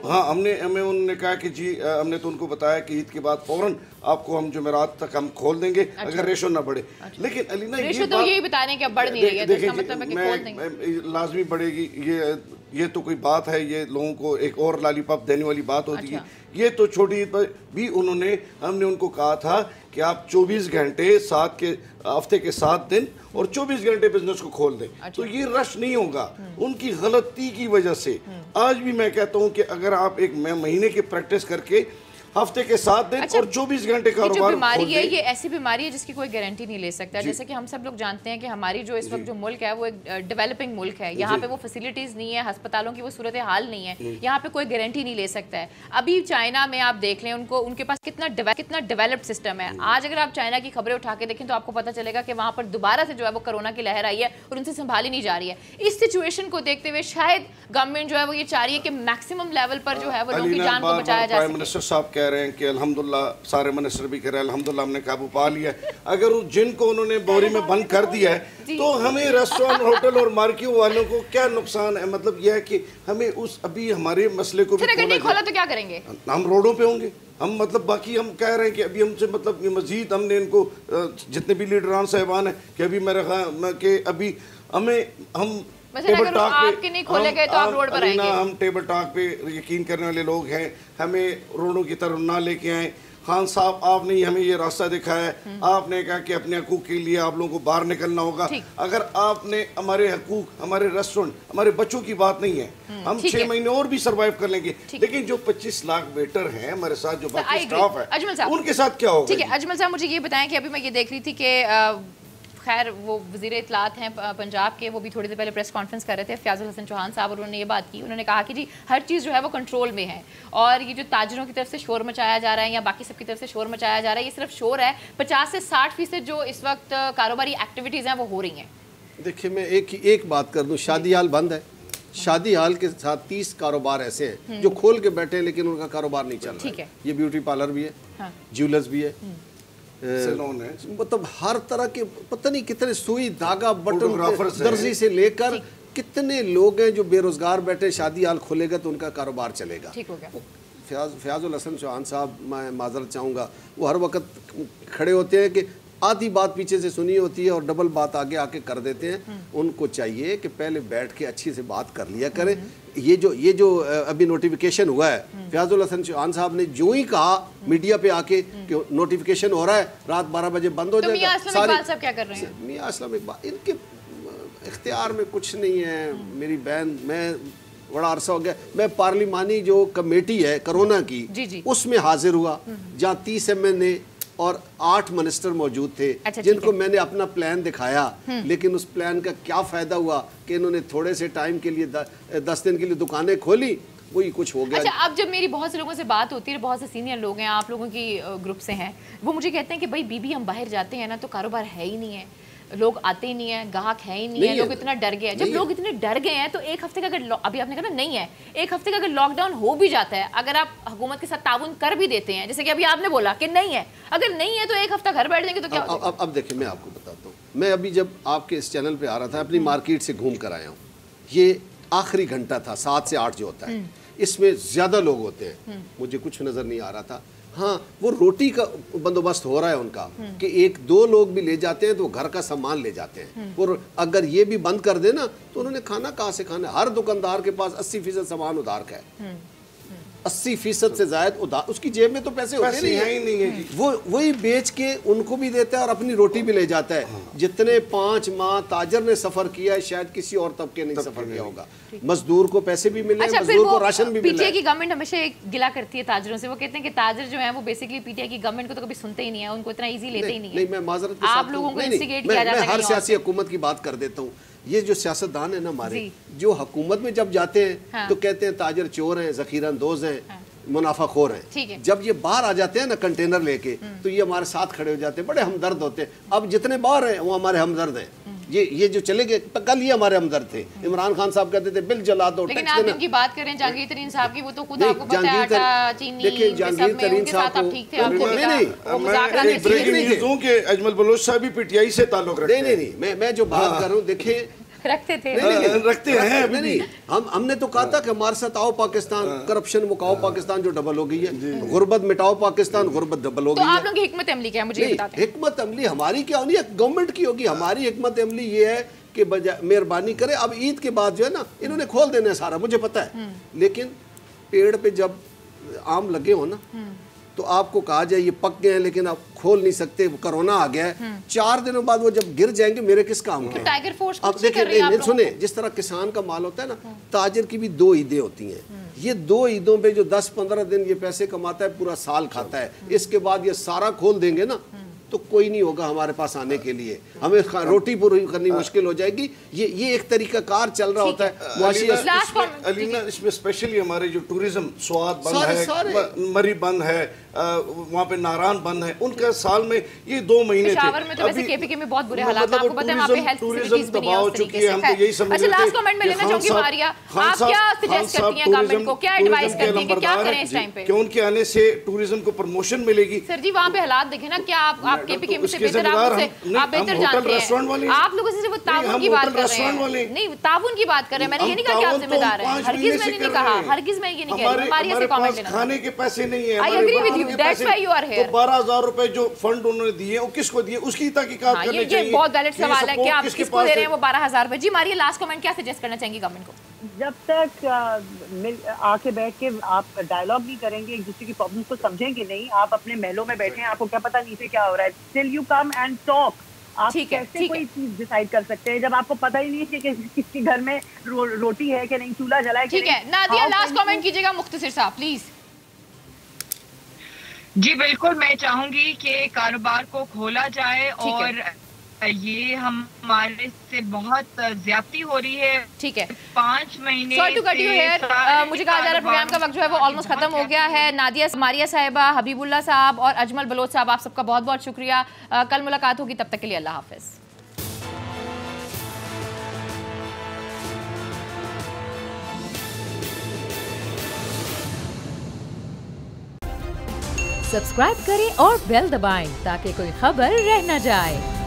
हाँ, हमें उन्होंने कहा कि जी, हमने तो उनको बताया कि ईद के बाद फौरन आपको हम जुमेरात तक हम खोल देंगे अगर रेशो ना बढ़े। लेकिन अलीना, रेशो तो यही बता रहे हैं कि अब बढ़ नहीं रही है, तो इसका मतलब है कि खोल देंगे। लाजमी बढ़ेगी, ये ये तो कोई बात है, ये लोगों को एक और लॉलीपॉप देने वाली बात होती है। ये तो छोटी ईद पर भी हमने उनको कहा था कि आप 24 घंटे हफ्ते के 7 दिन और 24 घंटे बिजनेस को खोल दें, तो ये रश नहीं होगा। उनकी गलती की वजह से आज भी मैं कहता हूँ कि अगर आप एक महीने की प्रैक्टिस करके हफ्ते के 7 दिन और 24 घंटे कारोबार बीमारी है, ये ऐसी बीमारी है जिसकी कोई गारंटी नहीं ले सकता। जैसे कि हम सब लोग जानते हैं कि हमारी जो इस वक्त जो मुल्क है वो एक डेवलपिंग मुल्क है, यहाँ पे वो फैसिलिटीज नहीं है, अस्पतालों की वो सूरत हाल नहीं है, यहाँ पे कोई गारंटी नहीं ले सकता है। अभी चाइना में आप देख लें, उनके पास कितना डेवलप्ड सिस्टम है। आज अगर आप चाइना की खबरें उठा के देखें तो आपको पता चलेगा कि वहाँ पर दोबारा से जो है वो कोरोना की लहर आई है और उनसे संभाली नहीं जा रही है। इस सिचुएशन को देखते हुए शायद गवर्नमेंट जो है वो ये चाह रही है कि मैक्सिमम लेवल पर जो है वो लोगों की जान को बचाया जा प्राइम मिनिस्टर साहब कह रहे हैं कि अल्हम्दुलिल्लाह, सारे मिनिस्टर भी कह रहे हैं अल्हम्दुलिल्लाह हमने काबू पा लिया। अगर जिनको उन्होंने बोरी में बंद कर दिया है तो हमें रेस्टोरेंट, होटल और मार्केट वालों को क्या नुकसान है? मतलब यह है कि हमें अभी हमारे मसले को भी खोला तो क्या करेंगे? हम रोडों पे होंगे। हम मतलब बाकी हम कह रहे हैं कि अभी हमसे मतलब मजीद हमने इनको जितने भी लीडरान साहिबान हैं कि अभी मेरे ख्याल कि अभी हम टेबल टॉक पे नहीं खोले गए तो आप रोड पर आएंगे। हम टेबल टॉक पे यकीन करने वाले लोग हैं, हमें रोडों की तरफ ना लेके आए। खान साहब, आपने ही हमें ये रास्ता दिखाया है, आपने कहा कि अपने हकूक के लिए आप लोगों को बाहर निकलना होगा। अगर आपने हमारे हकूक, हमारे रेस्टोरेंट, हमारे बच्चों की बात नहीं है, हम 6 महीने और भी सर्वाइव कर लेंगे। लेकिन जो 25 लाख वेटर हैं हमारे साथ, जो बाकी स्टाफ है, उनके साथ क्या होगा? ठीक है अजमल साहब, मुझे ये बताएं कि अभी मैं ये देख रही थी कि खैर वो वज़ीर इत्तलात हैं पंजाब के, वो भी थोड़ी देर पहले प्रेस कॉन्फ्रेंस कर रहे थे, फयाजुल हसन चौहान साहब, और उन्होंने ये बात की। उन्होंने कहा कि जी हर चीज़ जो है वो कंट्रोल में है और ये जो ताजरों की तरफ से शोर मचाया जा रहा है या बाकी सबकी तरफ से शोर मचाया जा रहा है, ये सिर्फ शोर है। 50 से 60% जो इस वक्त कारोबारी एक्टिविटीज़ हैं वो हो रही हैं। देखिए मैं एक बात कर दूँ, शादी हाल बंद है, शादी हाल के साथ 30 कारोबार ऐसे हैं जो खोल के बैठे हैं लेकिन उनका कारोबार नहीं चल रहा है। ये ब्यूटी पार्लर भी है, ज्वेलर्स भी है, मतलब हर तरह के पता नहीं कितने सुई धागा बटन दर्जी से लेकर कितने लोग हैं जो बेरोजगार बैठे। शादी हाल खोलेगा तो उनका कारोबार चलेगा। ठीक हो गया। फयाजुल हसन चौहान साहब, मैं माजरत चाहूँगा, वो हर वक्त खड़े होते हैं कि आधी बात पीछे से सुनी होती है और डबल बात आगे आके कर देते हैं। उनको चाहिए कि पहले बैठ के अच्छी से बात कर लिया करें। ये जो अभी नोटिफिकेशन हुआ है, फयाजुल हसन चौहान साहब ने जो ही कहा मीडिया पे आके कि नोटिफिकेशन हो रहा है, रात 12 बजे बंद हो जाएगा। क्या कर रहे हैं मियां असलम इकबाल, इनके इख्तियार में कुछ नहीं है। मेरी बहन, मैं बड़ा अरसा हो गया, मैं पार्लिमानी जो कमेटी है कोरोना की उसमें हाजिर हुआ, जहाँ 30 MNA और 8 मिनिस्टर मौजूद थे। जिनको मैंने अपना प्लान दिखाया, लेकिन उस प्लान का क्या फ़ायदा हुआ कि इन्होंने थोड़े से टाइम के लिए 10 दिन के लिए दुकानें खोली, वही कुछ हो गया। अच्छा, अब जब मेरी बहुत से लोगों से बात होती है, बहुत से सीनियर लोग हैं, आप लोगों की ग्रुप से हैं, वो मुझे कहते हैं कि भाई बीबी हम बाहर जाते हैं ना तो कारोबार है ही नहीं है, लोग आते ही नहीं है, ग्राहक है ही नहीं है, लोग इतना डर गए हैं। जब लोग इतने डर गए हैं तो एक हफ्ते का अगर अभी आपने कहा ना नहीं है, एक हफ्ते का अगर लॉकडाउन हो भी जाता है, अगर आप हुकूमत के साथ ताउन कर भी देते हैं, जैसे कि अभी आपने बोला कि नहीं है, अगर नहीं है तो एक हफ्ता घर बैठ जाएंगे तो क्या? अब देखिए मैं आपको बताता हूँ, मैं अभी जब आपके इस चैनल पे आ रहा था अपनी मार्केट से घूम कर आया हूँ। ये आखिरी घंटा था 7 से 8 जो होता है, इसमें ज़्यादा लोग होते हैं, मुझे कुछ नज़र नहीं आ रहा था। हाँ, वो रोटी का बंदोबस्त हो रहा है उनका कि 1-2 लोग भी ले जाते हैं तो घर का सामान ले जाते हैं। और अगर ये भी बंद कर देना तो उन्होंने खाना कहाँ से खाना? हर दुकानदार के पास 80% सामान उधार का है, 80% से ज्यादा उधार, उसकी जेब में तो पैसे होते नहीं है। वो वही बेच के उनको भी देता है और अपनी रोटी भी ले जाता है। जितने 5 माह ताजर ने सफर किया है, शायद किसी और तबके ने सफर किया होगा। मजदूर को पैसे भी मिले, मजदूर को राशन भी मिला। पीटीआई की गवर्नमेंट हमेशा एक गिला करती है ताजरों से, वो कहते हैं कि ताजर जो है वो बेसिकली पीटीआई की गवर्नमेंट को तो कभी सुनते ही नहीं है, उनको इतना इजी लेते ही नहीं है। नहीं, मैं माजरत के साथ आप लोगों को इंस्टिगेट किया जाता है। हर सियासी हुकूमत की बात कर देता हूँ। ये जो सियासतदान है ना हमारे, जो हुकूमत में जब जाते हैं तो कहते हैं ताजर चोर हैं, जखीरा अंदोज हैं, मुनाफाखोर हैं। जब ये बाहर आ जाते हैं ना कंटेनर लेके, तो ये हमारे साथ खड़े हो जाते हैं, बड़े हमदर्द होते हैं। अब जितने बाहर हैं वो हमारे हमदर्द हैं। ये जो चले गए, कल ये हमारे हमदर्द थे। इमरान खान साहब कहते थे बिल जला दो। लेकिन आप इनकी बात करें जहांगीर तरीन साहब की, वो तो खुद आपको पता है आटा चीनी, देखिए जहांगीर तरीन साहब को ठीक थे, अजमल बलोच साहब भी पीटीआई से ताल्लुक रखते हैं। नहीं, मैं जो बात कर रहा हूँ, देखिए रखते थे, रखते हैं अभी नहीं। हमने तो कहा था कि हमारे साथ आओ पाकिस्तान, करप्शन मुकाओ पाकिस्तान, जो डबल हो गई है, गुर्बत मिटाओ पाकिस्तान, गुर्बत डबल हो गई है। तो आप लोगों की हिकमत अमली क्या है, मुझे बताते हैं। हिकमत अमली हमारी क्या होनी है, गवर्नमेंट की होगी। हमारी हिकमत अमली ये है के बजाय मेहरबानी करे, अब ईद के बाद जो है ना इन्होंने खोल देना है सारा, मुझे पता है, लेकिन पेड़ पे जब आम लगे हो ना तो आपको कहा जाए ये पक गए हैं लेकिन आप खोल नहीं सकते, कोरोना आ गया है, 4 दिनों बाद वो जब गिर जाएंगे मेरे किस काम के। टाइगर फोर्स अब देखिए सुने, जिस तरह किसान का माल होता है ना, ताजिर की भी 2 ईदें होती हैं, ये 2 ईदों पे जो 10-15 दिन ये पैसे कमाता है पूरा साल खाता है, इसके बाद ये सारा खोल देंगे ना तो कोई नहीं होगा हमारे पास आने के लिए, हमें रोटी पूरी करनी मुश्किल हो जाएगी। ये एक तरीका कार चल रहा होता है। अलीना, इसमें स्पेशली हमारे जो टूरिज्म, स्वाद बंद है, मरी बंद है, वहाँ पे नारायण बंद है, उनका साल में ये 2 महीने थे। पेशावर में तो वैसे केपीके में बहुत बुरे हालात हैं, आपको पता है वहाँ पे हेल्थ फैसिलिटीज भी नहीं है उस तरीके से। हम तो यही समझ अच्छा, लास्ट कमेंट में लेना चाहूंगी मारिया, आप क्या सजेस्ट करती हैं गवर्नमेंट को, क्या एडवाइस करती हैं कि क्या करें इस टाइम पे? कि उनके आने से टूरिज्म को प्रमोशन मिलेगी। सर जी वहाँ पे हालात देखें ना, क्या आप केपीके में से बेहतर आप बेहतर जानते हैं, आप लोगों से वो ताउन की बात कर रहे हैं, नहीं ताउन की बात कर रहे हैं, मैंने ये नहीं कहा कि आप जिम्मेदार हैं, हरगिज मैंने नहीं कहा, हरगिज मैं ये नहीं कह रही, मारिया से कमेंट लेना। खाने के पैसे नहीं है, I agree with you, that's why you are here. तो 12,000 रुपए जो फंड उन्होंने दिए वो किसको दिए, उसकी तहकीकात करनी चाहिए। ये बहुत वैलिड सवाल है कि आप किसको दे रहे हैं वो 12,000 रुपए। जी मारिया, लास्ट कमेंट क्या सजेस्ट करना चाहेंगी गवर्नमेंट को? जब तक आके बैठ के आप डायलॉग नहीं करेंगे, एक दूसरे की प्रॉब्लम्स को समझेंगे नहीं, आप अपने महलों में बैठे हैं, आपको क्या पता नीचे क्या हो रहा है, still you come and talk. आप कैसे कोई चीज डिसाइड कर सकते हैं जब आपको पता ही नहीं है कि किसके घर में रोटी है कि नहीं, चूल्हा जला है कि नहीं। ठीक है नादिया, लास्ट कमेंट कीजिएगा मुख्तसर साहब प्लीज। जी बिल्कुल, मैं चाहूंगी कि कारोबार को खोला जाए और ये हमारे से बहुत ज्यादती हो रही है। ठीक है, 5 महीने sorry to cut you here, मुझे कहा जा रहा है प्रोग्राम का वक्त जो है वो ऑलमोस्ट खत्म हो गया है। नादिया, मारिया साहिबा, हबीबुल्ला साहब और अजमल बलोच साहब, आप सबका बहुत बहुत शुक्रिया। कल मुलाकात होगी, तब तक के लिए अल्लाह हाफिज। सब्सक्राइब करें और बेल दबाएं ताकि कोई खबर रह न जाए।